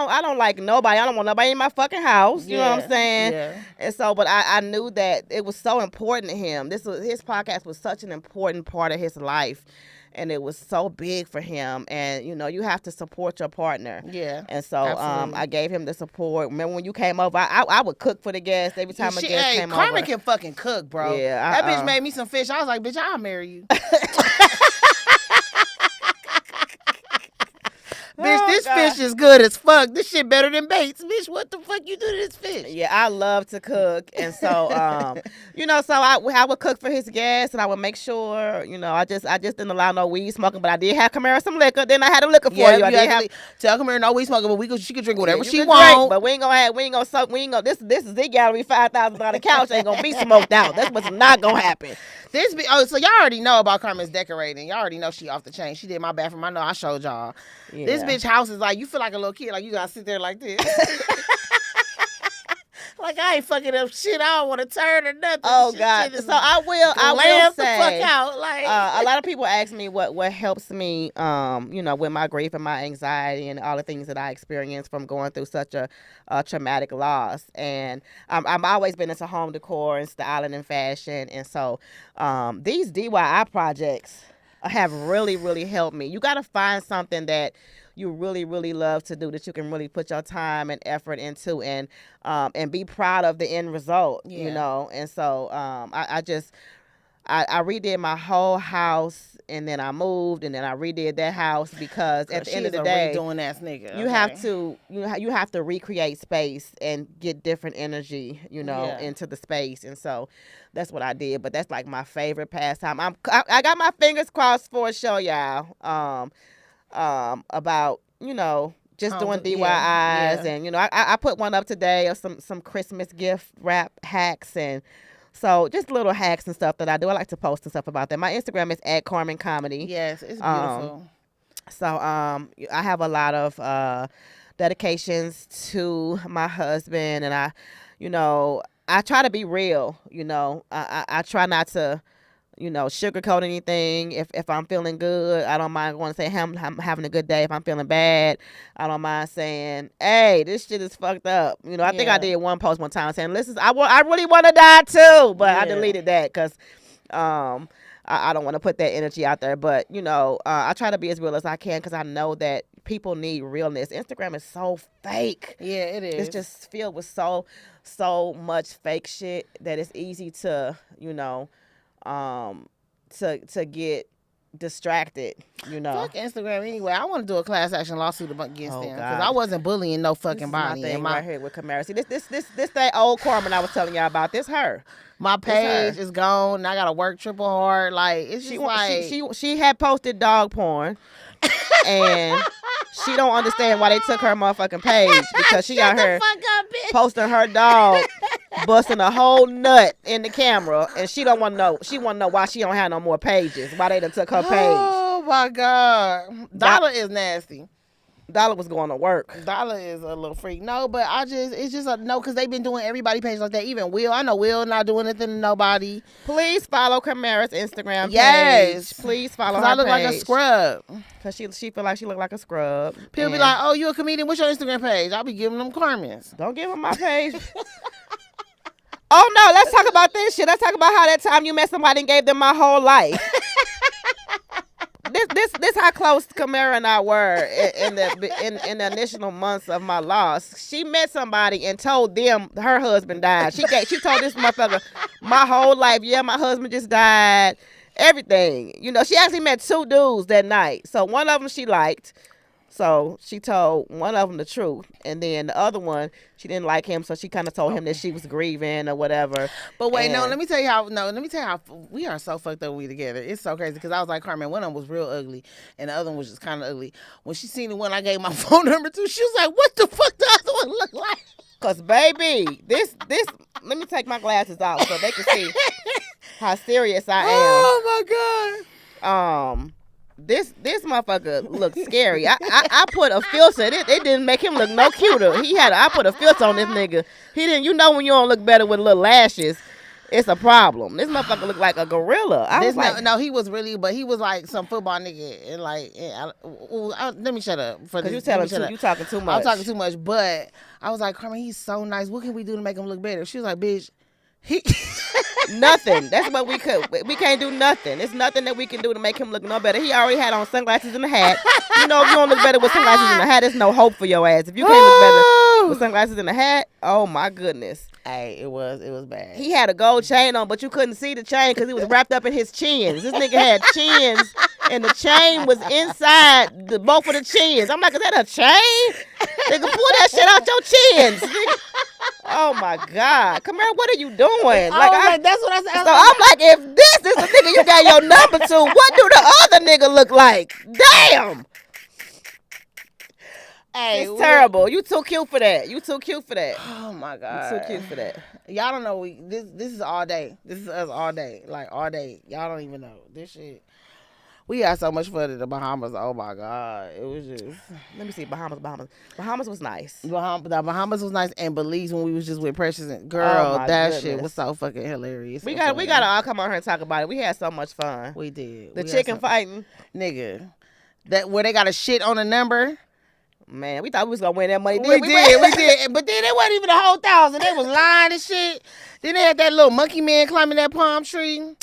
I don't like nobody. I don't want nobody in my fucking house. You know what I'm saying? Yeah. And so, but I knew that it was so important to him. His podcast was such an important part of his life. And it was so big for him. And, you know, you have to support your partner. Yeah. And so I gave him the support. Remember when you came over, I would cook for the guests every time a guest came over. Carmen can fucking cook, bro. Yeah. That bitch made me some fish. I was like, bitch, I'll marry you. Bitch, this fish is good as fuck. This shit better than Bates. Bitch, what the fuck you do to this fish? Yeah, I love to cook. And so, you know, so I would cook for his guests and I would make sure, you know, I just didn't allow no weed smoking, but I did have KAMIRA some liquor. Then I had a liquor for you. I did have tell KAMIRA no weed smoking, but she can drink whatever she wants. But we ain't gonna this Z gallery $5,000 couch ain't gonna be smoked out. That's what's not gonna happen. So y'all already know about Carmen's decorating. Y'all already know she off the chain. She did my bathroom. I know I showed y'all. Yeah. This bitch house is like, you feel like a little kid. Like, you gotta sit there like this. Like, I ain't fucking up shit. I don't want to turn or nothing. Oh, God. So I will say, the fuck out. Like, a lot of people ask me what helps me, you know, with my grief and my anxiety and all the things that I experienced from going through such a traumatic loss. And I've always been into home decor and styling and fashion. And so these DIY projects have really, really helped me. You got to find something that you really, really love to do, that you can really put your time and effort into, and be proud of the end result, you know. And so I redid my whole house, and then I moved, and then I redid that house because at the end of the day, redoing ass nigga. You have to recreate space and get different energy, you know, into the space. And so that's what I did. But that's like my favorite pastime. I got my fingers crossed for a show, y'all. About, you know, just doing DIYs. And, you know, I put one up today of some Christmas gift wrap hacks, and so just little hacks and stuff that I do. I like to post and stuff about that. My Instagram is @CARMEN_comedy. Yes, it's beautiful. So I have a lot of dedications to my husband, and I try to be real. You know, I try not to, you know, sugarcoat anything. If I'm feeling good, I don't mind going to say I'm having a good day. If I'm feeling bad, I don't mind saying, hey, this shit is fucked up. You know, I think I did one post one time saying, listen, I really want to die too, but I deleted that because I don't want to put that energy out there. But, you know, I try to be as real as I can because I know that people need realness. Instagram is so fake. Yeah, it is. It's just filled with so much fake shit that it's easy to, to get distracted, Fuck Instagram anyway. I want to do a class action lawsuit against them because God. I wasn't bullying no fucking This is body. my thing And right here with KAMIRA. See, this that old Carmen I was telling y'all about. This her. my page her. is gone. And I gotta work triple hard. Like it's just like She had posted dog porn, and she don't understand why they took her motherfucking page because she out here fuck up, bitch. posting her dog busting a whole nut in the camera, and she don't want to know. She want to know why she don't have no more pages. Why they done took her page. Oh my god, Dollar is nasty. Dollar was going to work. Dollar is a little freak. No, but it's just a no because they've been doing everybody page like that. Even Will, I know Will not doing anything to nobody. Please follow KAMIRA's Instagram page. Yes. Please follow her Cause I look like a page. scrub. Cause she feel like she look like a scrub. People be And like, "Oh, you a comedian? What's your Instagram page?" I'll be giving them CARMENs. don't give them my page. Oh no, let's talk about this shit. Let's talk about how that time you met somebody and gave them my whole life. This how close KAMIRA and I were in the initial months of my loss. She met somebody and told them her husband died. She told this motherfucker my whole life. Yeah, my husband just died. Everything. She actually met 2 dudes that night. So one of them she liked. So she told one of them the truth, and then the other one she didn't like him, so she kind of told him that she was grieving or whatever. But wait, And let me tell you how we are so fucked up when we together. It's so crazy because I was like, Carmen, one of them was real ugly, and the other one was just kind of ugly. When she seen the one I gave my phone number to, she was like, "What the fuck the other one look like?" Cause baby, this let me take my glasses off so they can see how serious I am. Oh my god. This motherfucker looks scary. I put a filter. It didn't make him look no cuter. I put a filter on this nigga. He didn't. When you don't look better with little lashes, it's a problem. This motherfucker looked like a gorilla. No, he was really, but he was like some football nigga, and like, let me shut up. Cause you talking too much. I'm talking too much, but I was like, Carmen, he's so nice. What can we do to make him look better? She was like, bitch, he. Nothing. That's what we could. We can't do nothing. There's nothing that we can do to make him look no better. He already had on sunglasses and a hat. If you don't look better with sunglasses and a hat, there's no hope for your ass. If you can't look better with sunglasses and a hat, oh my goodness. Hey, it was bad. He had a gold chain on, but you couldn't see the chain because it was wrapped up in his chins. This nigga had chins, and the chain was inside both of the chins. I'm like, is that a chain? Nigga, pull that shit out your chins. Nigga. Oh my God. KAMIRA, what are you doing? That's what I said. So I'm like, if this is the nigga you got your number to, what do the other nigga look like? Damn. Hey, it's terrible. You too cute for that. Oh my God. You too cute for that. Y'all don't know. This is all day. This is us all day. Like all day. Y'all don't even know this shit. We had so much fun at the Bahamas. Oh my God. It was just. Let me see. Bahamas was nice. The Bahamas was nice, and Belize when we was just with Precious and girl, that shit was so fucking hilarious. We gotta all come on here and talk about it. We had so much fun. We did. The chicken fighting, nigga. That where they got a shit on a number. Man, we thought we was gonna win that money. We did. But then it wasn't even a whole 1,000. They was lying and shit. Then they had that little monkey man climbing that palm tree.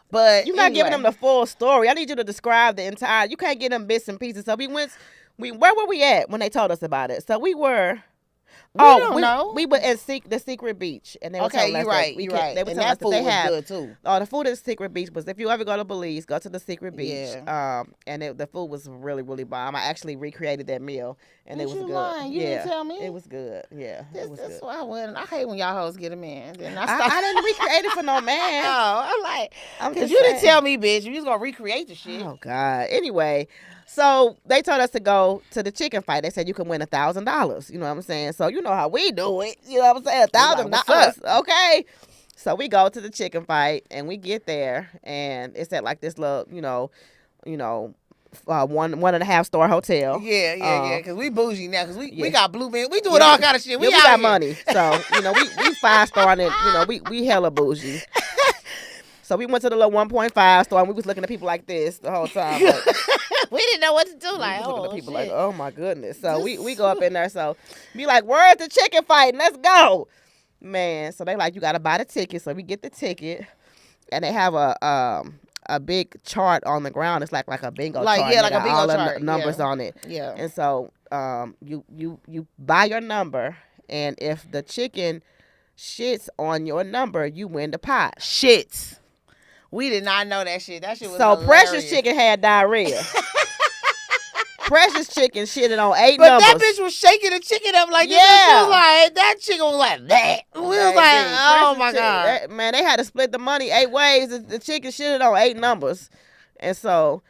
But you're not giving them the full story. I need you to describe the entire. You can't get them bits and pieces. So where were we at when they told us about it? So we were. We don't know. We were at the secret beach, and they were telling us you're right. You're right. They were and telling us that food they was have, good too. Oh, the food at the secret beach was. If you ever go to Belize, go to the secret beach. Yeah. And the food was really, really bomb. I actually recreated that meal, and it was good. Lying? You didn't tell me. It was good. Yeah. That's why I wouldn't. I hate when y'all hoes get a man. Then I didn't recreate it for no man. Oh, I'm like, because you didn't tell me, bitch. You was gonna recreate the shit. Oh God. Anyway. So they told us to go to the chicken fight. They said you can win $1,000. You know what I'm saying? So you know how we do it. You know what I'm saying? $1,000. Okay. So we go to the chicken fight and we get there and it's at like this little, 1.5 star hotel. Yeah. Because we bougie now. Because we got blue man. We doing all kind of shit. We got money. So we 5-star and we hella bougie. So we went to the little 1.5 store and we was looking at people like this the whole time. Like, we didn't know what to do. Like, looking at people like, oh my goodness. So we go up in there. So be like, where's the chicken fight? Let's go. Man, so they like, you got to buy the ticket. So we get the ticket and they have a a big chart on the ground. It's like a bingo Like, chart. yeah, They like a got bingo all the chart, numbers yeah. on it. Yeah. And so you buy your number, and if the chicken shits on your number, you win the pot. Shit. We did not know that shit. That shit was So hilarious. Precious Chicken had diarrhea. Precious Chicken shitted on 8 But numbers. that bitch was shaking the chicken up like this. Yeah. She was like, that chicken was like that. We was like, oh my God. Man, they had to split the money 8 ways. The chicken shitted on 8 numbers. And so,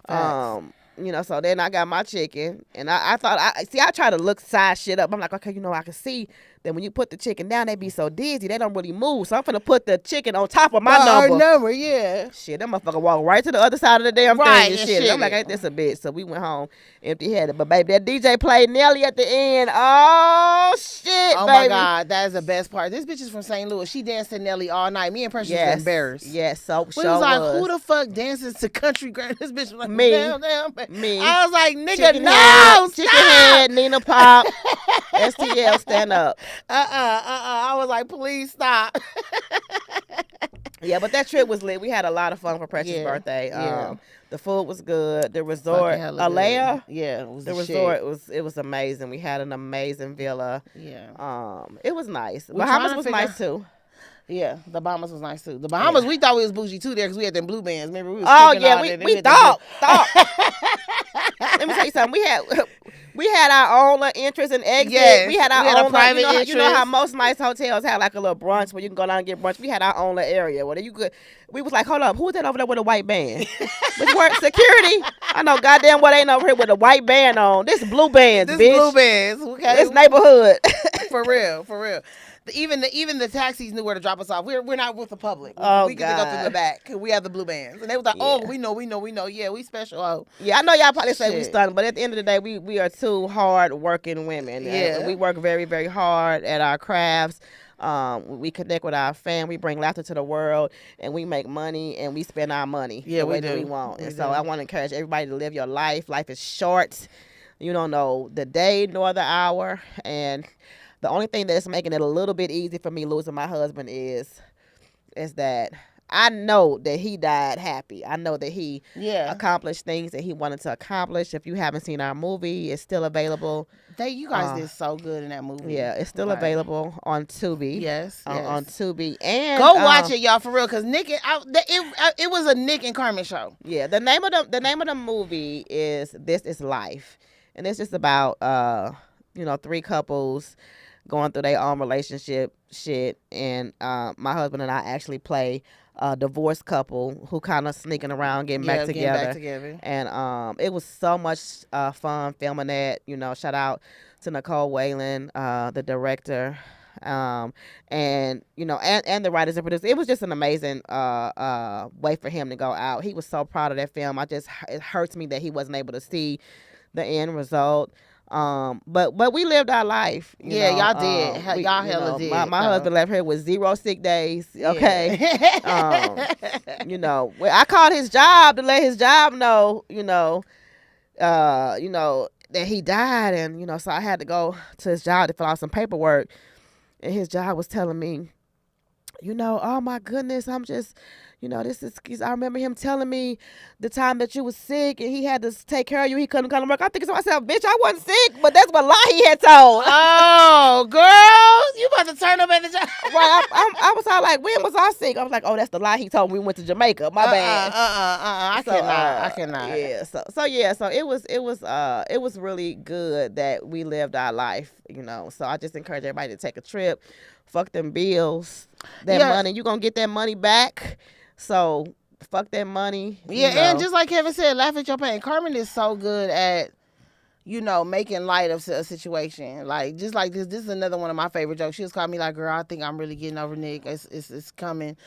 so then I got my chicken, and I thought, I try to look side shit up. I'm like, okay, I can see that when you put the chicken down, they be so dizzy, they don't really move. So I'm finna put the chicken on top of my number. Our number, yeah. Shit, that motherfucker walked right to the other side of the damn Right, thing and and shit. shit I'm like, it. ain't this a bitch? So we went home empty-headed. But baby, that DJ played Nelly at the end. Oh shit, Oh baby. my God, that is the best part. This bitch is from St. Louis. She danced to Nelly all night. Me and Precious was embarrassed. Yes, so We was like, who the fuck dances to country girl? This bitch was like, Me. damn. Me. I was like, nigga, Chicken no, Head, stop. Chicken Head, Nina Pop, STL, stand up. I was like, please stop. Yeah, but that trip was lit. We had a lot of fun for Precious' birthday. Yeah. The food was good. The resort, Fucking hella Alea, good. Yeah, it was the shit. resort was amazing. We had an amazing villa. Yeah. It was nice. We Bahamas tryna was figure- nice too. Yeah, the Bahamas was nice too. The Bahamas, we thought we was bougie too there because we had them blue bands. Remember, we was Oh kicking yeah, all that. we Them thought. bitches- Let me tell you something. We had our own little entrance and exit. Yes, we had our we had a own private you know how entrance. most nice hotels have like a little brunch where you can go down and get brunch. We had our own little area where you could. We was like, hold up, who's that over there with a white band? Which work security? I know goddamn what ain't over here with a white band on. This blue bands, This bitch. blue bands, okay? This neighborhood. For real. Even the taxis knew where to drop us off. We're not with the public. Oh, we get to go God. through the back. We have the blue bands, and they was like, "Oh, we know. Yeah, we special." Oh, Yeah, I know y'all probably say we Shit. stunned, but at the end of the day, we are two hard working women. Yeah. We work very, very hard at our crafts. We connect with our fam. We bring laughter to the world, and we make money, and we spend our money Yeah, the we way that do. we want. We And so do. I want to encourage everybody to live your life. Life is short. You don't know the day nor the hour, and the only thing that's making it a little bit easy for me losing my husband is that I know that he died happy. I know that he yeah. accomplished things that he wanted to accomplish. If you haven't seen our movie, it's still available. You guys did so good in that movie. Yeah, it's still Like, available on Tubi. Yes, On yes. Tubi. And Go watch it, y'all, for real, because Nick, it was a Nick and Carmen show. Yeah, the name of the movie is This Is Life, and it's just about 3 couples going through their own relationship shit, and my husband and I actually play a divorced couple who kind of sneaking around getting back together. And it was so much fun filming that. Shout out to Nicole Whalen, the director, and the writers and producers. It was just an amazing way for him to go out. He was so proud of that film. It hurts me that he wasn't able to see the end result. But we lived our life. Y'all did. Y'all hella did. My husband left here with 0 sick days. Okay. Yeah. I called his job to let his job know, that he died, and so I had to go to his job to fill out some paperwork, and his job was telling me, oh my goodness, I'm just. I remember him telling me the time that you was sick and he had to take care of you. He couldn't come to work. I'm thinking to myself, bitch, I wasn't sick, but that's what lie he had told. Oh, girl, you about to turn up at the job. Right, I was all like, when was I sick? I was like, oh, that's the lie he told me. We went to Jamaica. My bad. I cannot. Yeah. So it was really good that we lived our life. So I just encourage everybody to take a trip. Fuck them bills. That money, you gonna get that money back. So fuck that money. Yeah, and just like Kevin said, laugh at your pain. Carmen is so good at, making light of a situation. Like, just like this is another one of my favorite jokes. She was calling me like, girl, I think I'm really getting over Nick. It's coming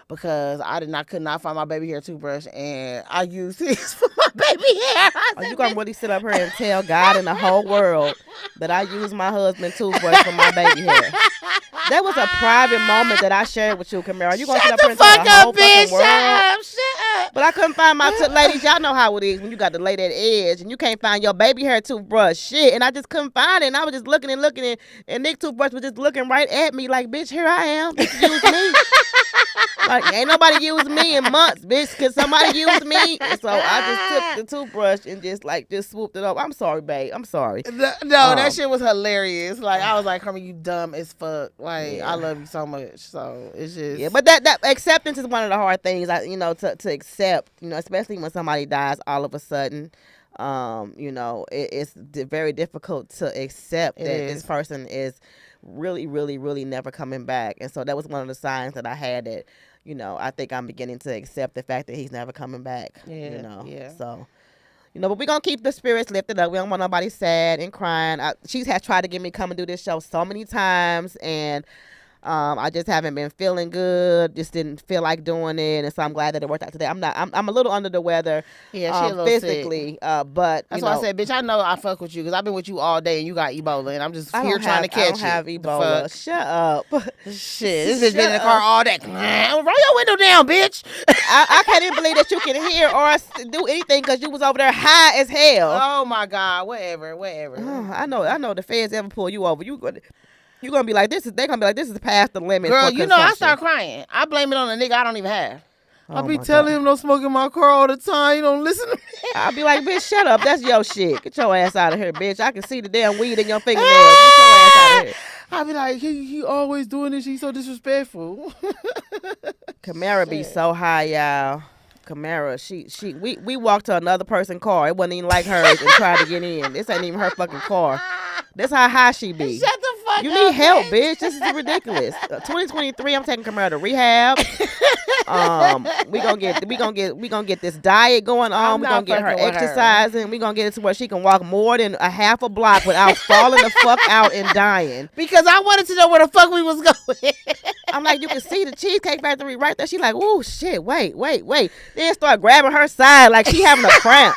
because could not find my baby hair toothbrush, and I used his for my baby hair. Are you gonna really sit up here and tell God and the whole world that I use my husband's toothbrush for my baby hair? That was a private moment that I shared with you, Kamira. You gonna sit up here and tell the whole fucking world? Shut But I couldn't find my ladies. Y'all know how it is when you got to lay that edge and you can't find your baby hair toothbrush. Shit, and I just couldn't find it. And I was just looking and Nick toothbrush was just looking right at me like, bitch, here I am. Bitch, use me. Like, ain't nobody used me in months, bitch. Cause somebody used me. And so I just took the toothbrush and just swooped it up. I'm sorry, babe. I'm sorry. No, that shit was hilarious. Like, I was like, Carmen, you dumb as fuck. Like, I love you so much. So it's just but that acceptance is one of the hard things, to accept. Especially when somebody dies all of a sudden. It's very difficult to accept that this person is really, really, really never coming back. And so that was one of the signs that I had that, I think I'm beginning to accept the fact that he's never coming back. So, but we're going to keep the spirits lifted up. We don't want nobody sad and crying. She has tried to get me come and do this show so many times, and I just haven't been feeling good. Just didn't feel like doing it, and so I'm glad that it worked out today. I'm a little under the weather, she a little physically, sick. But that's why I said, bitch, I know I fuck with you because I've been with you all day and you got Ebola, and I'm just here trying to catch I don't have Ebola. Shut up. Shit, this bitch been in the car all day. Roll your window down, bitch. I can't even believe that you can hear or do anything because you was over there high as hell. Oh my God, whatever. I know. The feds ever pull you over, you're gonna be like, they're gonna be like, this is past the limit. Girl, I start crying. I blame it on a nigga I don't even have. Oh I be telling him don't smoke in my car all the time. You don't listen to me. I'll be like, bitch, shut up. That's your shit. Get your ass out of here, bitch. I can see the damn weed in your fingernails. Get your ass out of here. I be like, he always doing this. He's so disrespectful. KAMIRA be so high, y'all. KAMIRA, we walked to another person's car. It wasn't even like hers and tried to get in. This ain't even her fucking car. That's how high she be. Shut the fuck you up. You need help, bitch. This is ridiculous. 2023, I'm taking KAMIRA to rehab. We gonna get this diet going on. We gonna get her exercising. We gonna get it to where she can walk more than a half a block without falling the fuck out and dying. Because I wanted to know where the fuck we was going. I'm like, you can see the Cheesecake Factory right there. She like, oh shit, wait. Then start grabbing her side like she having a cramp.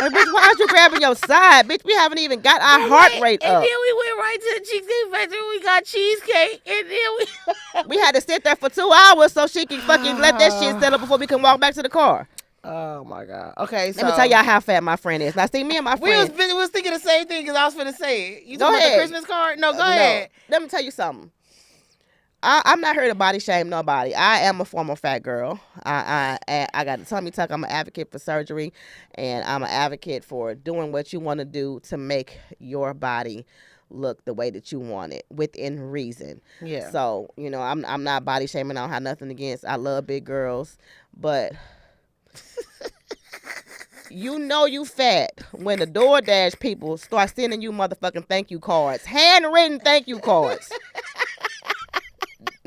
Like, bitch, why aren't you grabbing your side? Bitch, we haven't even got our heart rate up. And then we went right to the Cheesecake Factory. We got cheesecake. And then we had to sit there for 2 hours so she can fucking let that shit settle before we can walk back to the car. Oh, my God. Okay, so. Let me tell y'all how fat my friend is. Now, see, me and my friend. We was thinking the same thing because I was finna say it. You go talking ahead. about the Christmas card? No, go ahead. Let me tell you something. I'm not here to body shame nobody. I am a former fat girl. I got a tummy tuck. I'm an advocate for surgery, and I'm an advocate for doing what you want to do to make your body look the way that you want it within reason. Yeah. So, I'm not body shaming. I don't have nothing against. I love big girls, but you fat when the DoorDash people start sending you motherfucking thank you cards, handwritten thank you cards.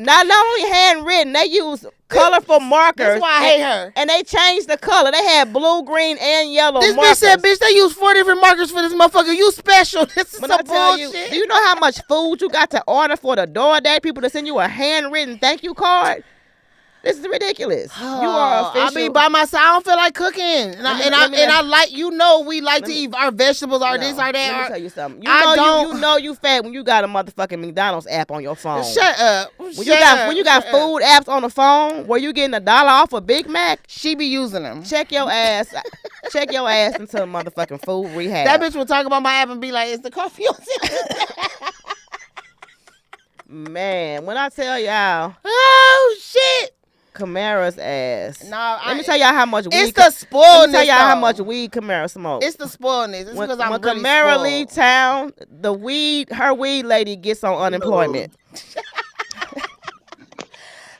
Not only handwritten, they use colorful markers. That's why I hate her. And they changed the color. They had blue, green, and yellow this markers. Bitch said, bitch, they use 4 different markers for this motherfucker. You special. This is some bullshit. Do you know how much food you got to order for the DoorDash people to send you a handwritten thank you card? This is ridiculous. Oh, you are official. I mean, by myself, I don't feel like cooking. And I like, we like to eat our vegetables, our this, our that. Let me tell you something. You know you fat when you got a motherfucking McDonald's app on your phone. Shut up. When you got food apps on the phone where you getting $1 off a Big Mac, she be using them. Check your ass. Check your ass into the motherfucking food rehab. That bitch will talk about my app and be like, "Is the coffee on?" Man, when I tell y'all, oh shit. KAMIRA's ass. No, let me tell y'all how much weed. It's the spoilness. Let me tell y'all how much weed KAMIRA smokes. It's the spoilness. It's because I'm when really KAMIRA spoiled. leave town, her weed lady gets on unemployment.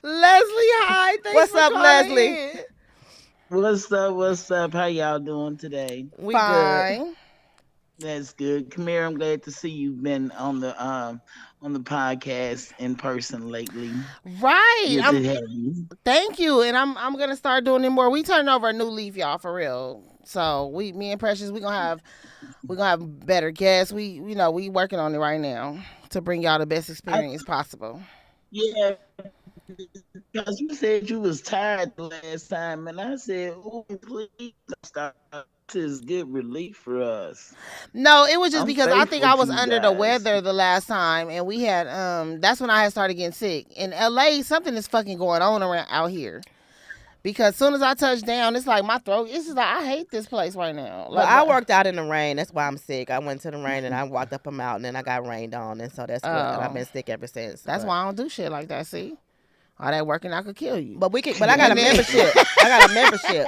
Leslie, hi. What's up, Leslie? What's up? How y'all doing today? We fine. Good. That's good. KAMIRA, I'm glad to see you've been on the podcast in person lately. Right. Thank you. And I'm gonna start doing it more. We turning over a new leaf, y'all, for real. So me and Precious, we gonna have better guests. We working on it right now to bring y'all the best experience possible. Yeah. Because you said you was tired the last time, and I said, "Oh, please stop. This is good relief for us." No, it was just because I think I was under the guys. weather the last time, and we had that's when I had started getting sick. In LA, something is fucking going on out here. Because as soon as I touch down, it's like my throat. It's just like I hate this place right now. Well, Like, I worked out in the rain. That's why I'm sick. I went to the rain and I walked up a mountain and I got rained on, and so that's what. And I've been sick ever since. That's why I don't do shit like that. See, all that working out could kill you. But I got a membership. I got a membership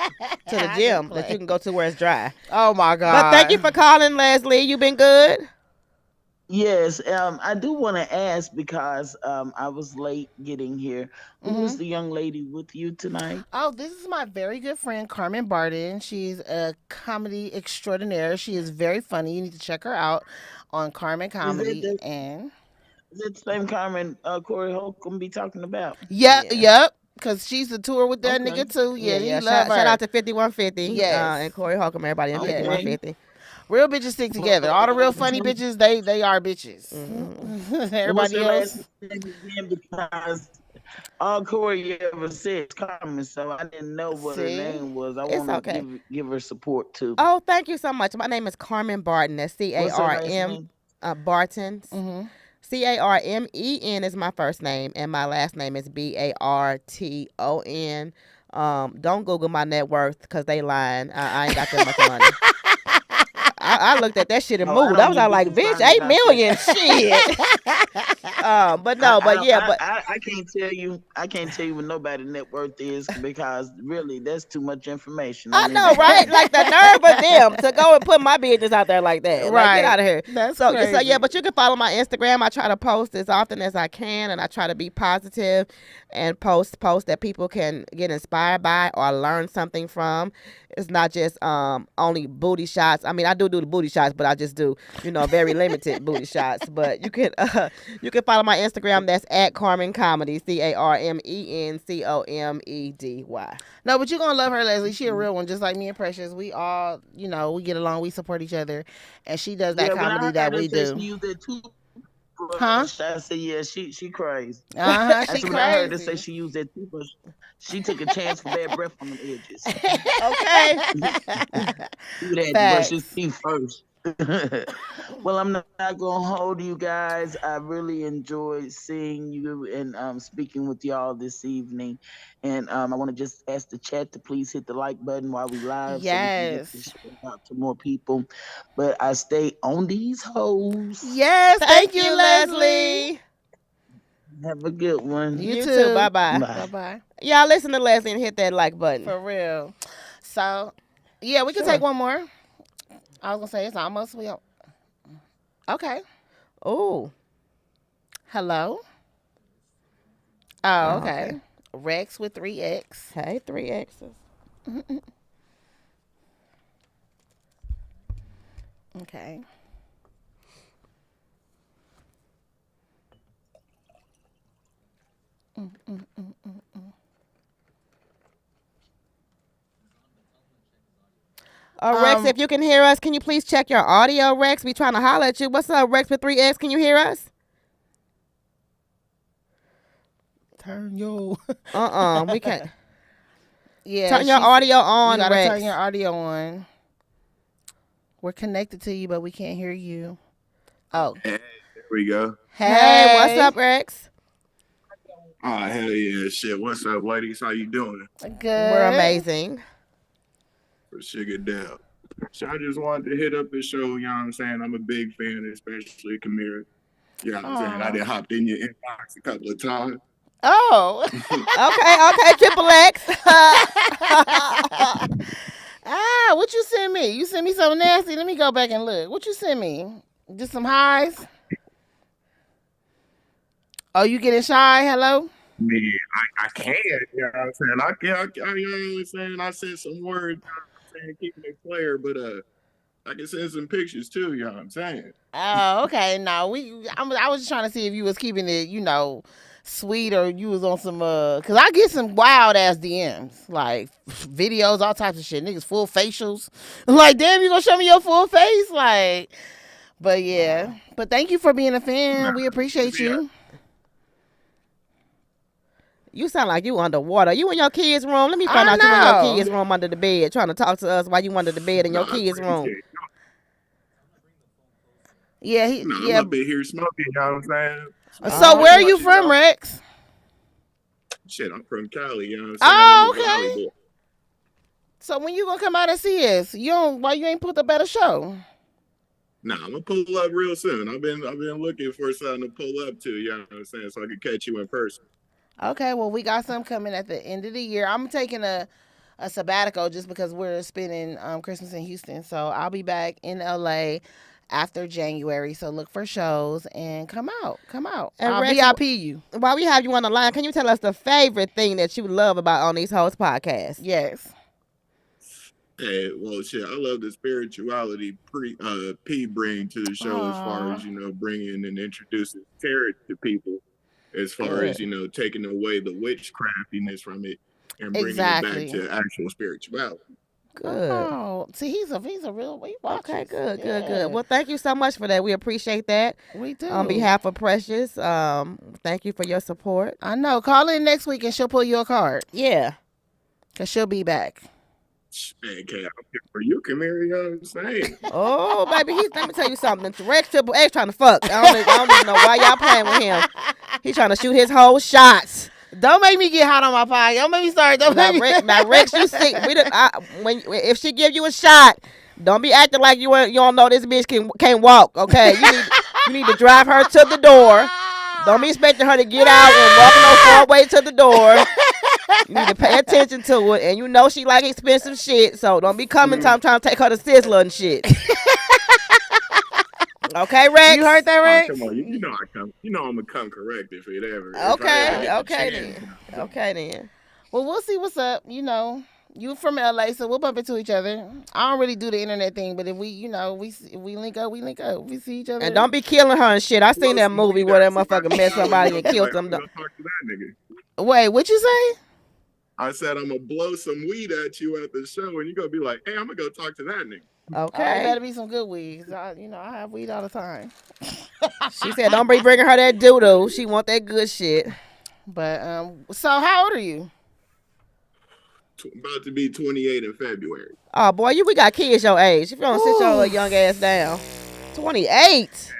to the gym that you can go to where it's dry. Oh my God! But thank you for calling, Leslie. You been good? Yes, I do want to ask because I was late getting here. Who was the young lady with you tonight? Oh, this is my very good friend, Carmen BARTON. She's a comedy extraordinaire. She is very funny. You need to check her out on Carmen Comedy. Is it the same Carmen Corey Holcomb be talking about? Yep. Because she's the tour with that nigga too. Yeah, he love her. Shout out to 5150. Yes. And Corey Holcomb, everybody in 5150. Real bitches stick together. All the real funny bitches, they are bitches. Everybody else. Because all Corey ever said is Carmen, so I didn't know what her name was. I want to give her support too. Oh, thank you so much. My name is Carmen Barton. That's CARM Barton. CARMEN is my first name, and my last name is BARTON. Don't Google my net worth because they lying. I ain't got that much money. I looked at that shit and moved. I was like, bitch, 8 million, shit. I can't tell you. I can't tell you what nobody's net worth is because really, that's too much information. I know, right? Like the nerve of them to go and put my business out there like that. Right. Like, get out of here. That's crazy. So yeah, but you can follow my Instagram. I try to post as often as I can, and I try to be positive and post that people can get inspired by or learn something from. It's not just only booty shots. I mean, I do the booty shots, but I just do, very limited booty shots. But you can follow my Instagram. That's at Carmen Comedy, CARMENCOMEDY. No, but you're gonna love her, Leslie. She a real one, just like me and Precious. We all, we get along, we support each other, and she does that comedy that we do. Huh? I said, yeah, she crazy. She That's crazy. when I heard her say she used that toothbrush. She took a chance for bad breath on the edges. Okay. You had to brush his teeth first. Well, I'm not gonna hold you guys. I really enjoyed seeing you and speaking with y'all this evening. And I want to just ask the chat to please hit the like button while we live. Yes. So we can get this out to more people. But I stay on these hoes. Yes. Thank you, Leslie. Have a good one. You too. Bye-bye. Bye-bye. Y'all listen to Leslie and hit that like button. For real. So, yeah, we can take one more. I was going to say it's almost. Okay. Oh. Hello? Oh, okay. Rex with 3X. Hey, 3 X's. Okay. Rex, if you can hear us, can you please check your audio, Rex? We trying to holler at you. What's up, Rex with 3X? Can you hear us? Turn your... We can't. Yeah. Turn your audio on, you gotta Rex. turn your audio on. We're connected to you, but we can't hear you. Oh. Hey, there we go. Hey, what's up, Rex? Oh, hell yeah, shit. What's up, ladies? How you doing? Good. We're amazing. For sugar down. So I just wanted to hit up the show, you know what I'm saying? I'm a big fan, especially KAMIRA. You know what I'm saying? I done hopped in your inbox a couple of times. Oh. okay, Triple X. What you send me? You sent me something nasty? Let me go back and look. What you send me? Just some highs? Oh, you getting shy? Hello? Man, I can't, you know what I'm saying? I you know what I'm saying? I sent some words, you know what I'm saying, keeping it clear, but I can send some pictures too, you know what I'm saying? Oh, okay. No, I was just trying to see if you was keeping it, sweet, or you was on some because I get some wild ass DMs, like videos, all types of shit. Niggas full facials. Like, damn, you gonna show me your full face? Like, but yeah. But thank you for being a fan. We appreciate you. You sound like you underwater. You in your kids' room? Let me find out you in your kids' room under the bed, trying to talk to us while you under the bed in your kids' room. Yeah, I'm up in here smoking, you know what I'm saying? So where are you from, Rex? Shit, I'm from Cali, you know what I'm saying? Oh, I'm a Valley okay. boy. So when you gonna come out and see us? Why you ain't put a better show? Nah, I'm gonna pull up real soon. I've been looking for something to pull up to, you know what I'm saying, so I can catch you in person. Okay, well we got some coming at the end of the year. I'm taking a sabbatical just because we're spending Christmas in Houston. So I'll be back in LA after January. So look for shows and come out. And I'll Rex, VIP you. while we have you on the line, can you tell us the favorite thing that you love about On These Hoes podcast? Yes. Hey, well, shit, I love the spirituality P bring to the show as far as, bringing and introducing tarot to people, as far as, taking away the witchcraftiness from it and bringing it back to actual spirituality. Good. Oh, see, he's a real. We watch. Okay, good. Well, thank you so much for that. We appreciate that. We do. On behalf of Precious, thank you for your support. I know. Call in next week and she'll pull you a card. Yeah. Because she'll be back. Man, I'm here for you, Kamira, you know what I'm saying? Oh, baby, let me tell you something. Rex Triple X trying to fuck. I don't even know why y'all playing with him. He trying to shoot his whole shots. Don't make me get hot on my pie. Don't make me start. Now, Rex, you see, if she give you a shot, don't be acting like you don't know this bitch can't walk. Okay, you need to drive her to the door. Don't be expecting her to get out and walking on far way to the door. You need to pay attention to it, and you know she like expensive shit, so don't be coming time trying to take her to Sizzler and shit. Okay, Rex. You heard that, Rex? Oh, come on, you know I come. You know I'm gonna come correct if it ever. Okay then. Well, we'll see what's up. You from LA, so we'll bump into each other. I don't really do the internet thing, but if we link up, we link up. We see each other. And don't be killing her and shit. I seen that movie where that motherfucker met somebody and killed them. Go talk to that nigga. Wait, what you say? I said I'm gonna blow some weed at you at the show, and you're gonna be like, "Hey, I'm gonna go talk to that nigga." Okay. It better be some good weed. I have weed all the time. She said, "Don't be bringing her that doodle. She want that good shit." But so how old are you? About to be 28 in February. Oh boy, we got kids your age. If you don't sit your little young ass down, 28.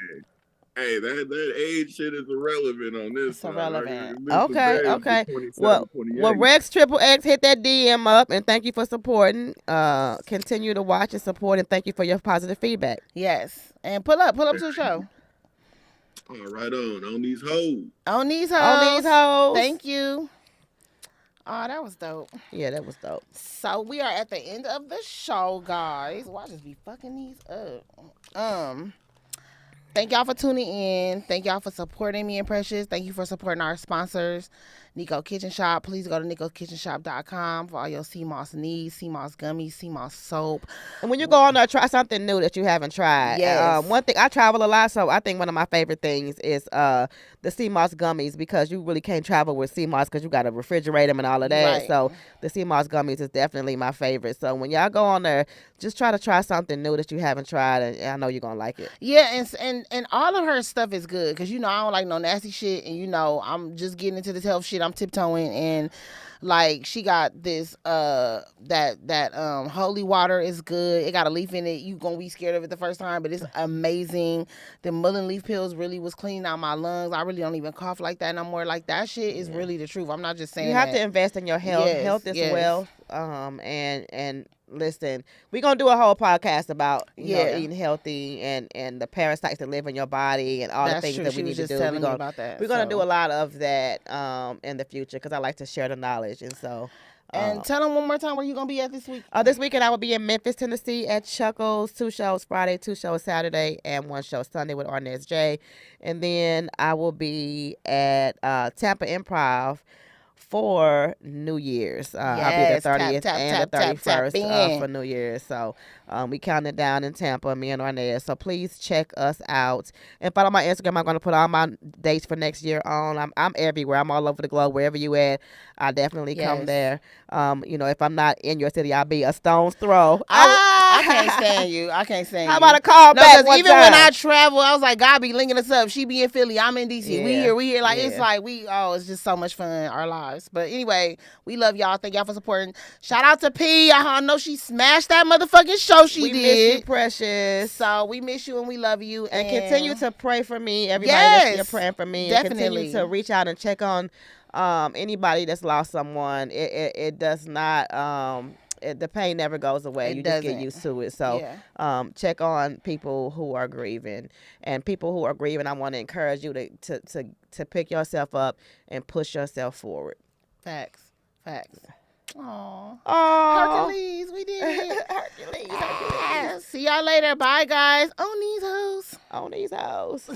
Hey, that age shit is irrelevant on this. It's irrelevant. Okay. Well, Rex Triple X, hit that DM up and thank you for supporting. Continue to watch and support and thank you for your positive feedback. Yes, and pull up to the show. All right, on these hoes. On these hoes. On these hoes. Thank you. Oh, that was dope. Yeah, that was dope. So we are at the end of the show, guys. Why just be fucking these up? Thank y'all for tuning in. Thank y'all for supporting me and Precious. Thank you for supporting our sponsors, NICKO Kitchen Shop. Please go to nickokitchenshop.com for all your sea moss needs, sea moss gummies, sea moss soap. And when you go on there, try something new that you haven't tried. Yes. One thing, I travel a lot, so I think one of my favorite things is the sea moss gummies, because you really can't travel with sea moss because you got to refrigerate them and all of that. Right. So the sea moss gummies is definitely my favorite. So when y'all go on there, just try something new that you haven't tried, and I know you're going to like it. Yeah, and all of her stuff is good because, I don't like no nasty shit, and, I'm just getting into this health shit. I'm tiptoeing, and like she got this that holy water is good. It got a leaf in it. You gonna be scared of it the first time, but it's amazing. The mullein leaf pills really was cleaning out my lungs. I really don't even cough like that no more. Like, that shit is really the truth. I'm not just saying you have to invest in your health. Health is wealth. And listen, we're gonna do a whole podcast about eating healthy and the parasites that live in your body and all the things that we need to do. We're gonna do a lot of that in the future because I like to share the knowledge. And so and tell them one more time where you gonna be at this week. This weekend I will be in Memphis, Tennessee at Chuckles. 2 shows Friday, 2 shows Saturday, and 1 show Sunday with Arnez J. And then I will be at Tampa Improv for New Year's. I'll be the 30th and the 31st for New Year's. So we counting down in Tampa, me and Arnez. So please check us out. And follow my Instagram. I'm going to put all my dates for next year on. I'm everywhere. I'm all over the globe. Wherever you at, I definitely come there. If I'm not in your city, I'll be a stone's throw. I I can't stand you. I can't stand you. How about a call No, back because one even time? when I travel, I was like, God be linking us up. She be in Philly. I'm in DC. Yeah. We here. Like, it's Yeah. like, it's just so much fun, our lives. But anyway, we love y'all. Thank y'all for supporting. Shout out to P. I know she smashed that motherfucking show we miss you, precious. So we miss you and we love you. And continue to pray for me. Everybody Yes, that's praying for me. definitely. And continue to reach out and check on anybody that's lost someone. It does not the pain never goes away. You just get used to it. So check on people who are grieving. And people who are grieving, I want to encourage you to pick yourself up and push yourself forward. Facts. Aww. Hercules, we did it. Hercules. See y'all later. Bye, guys. On these hoes.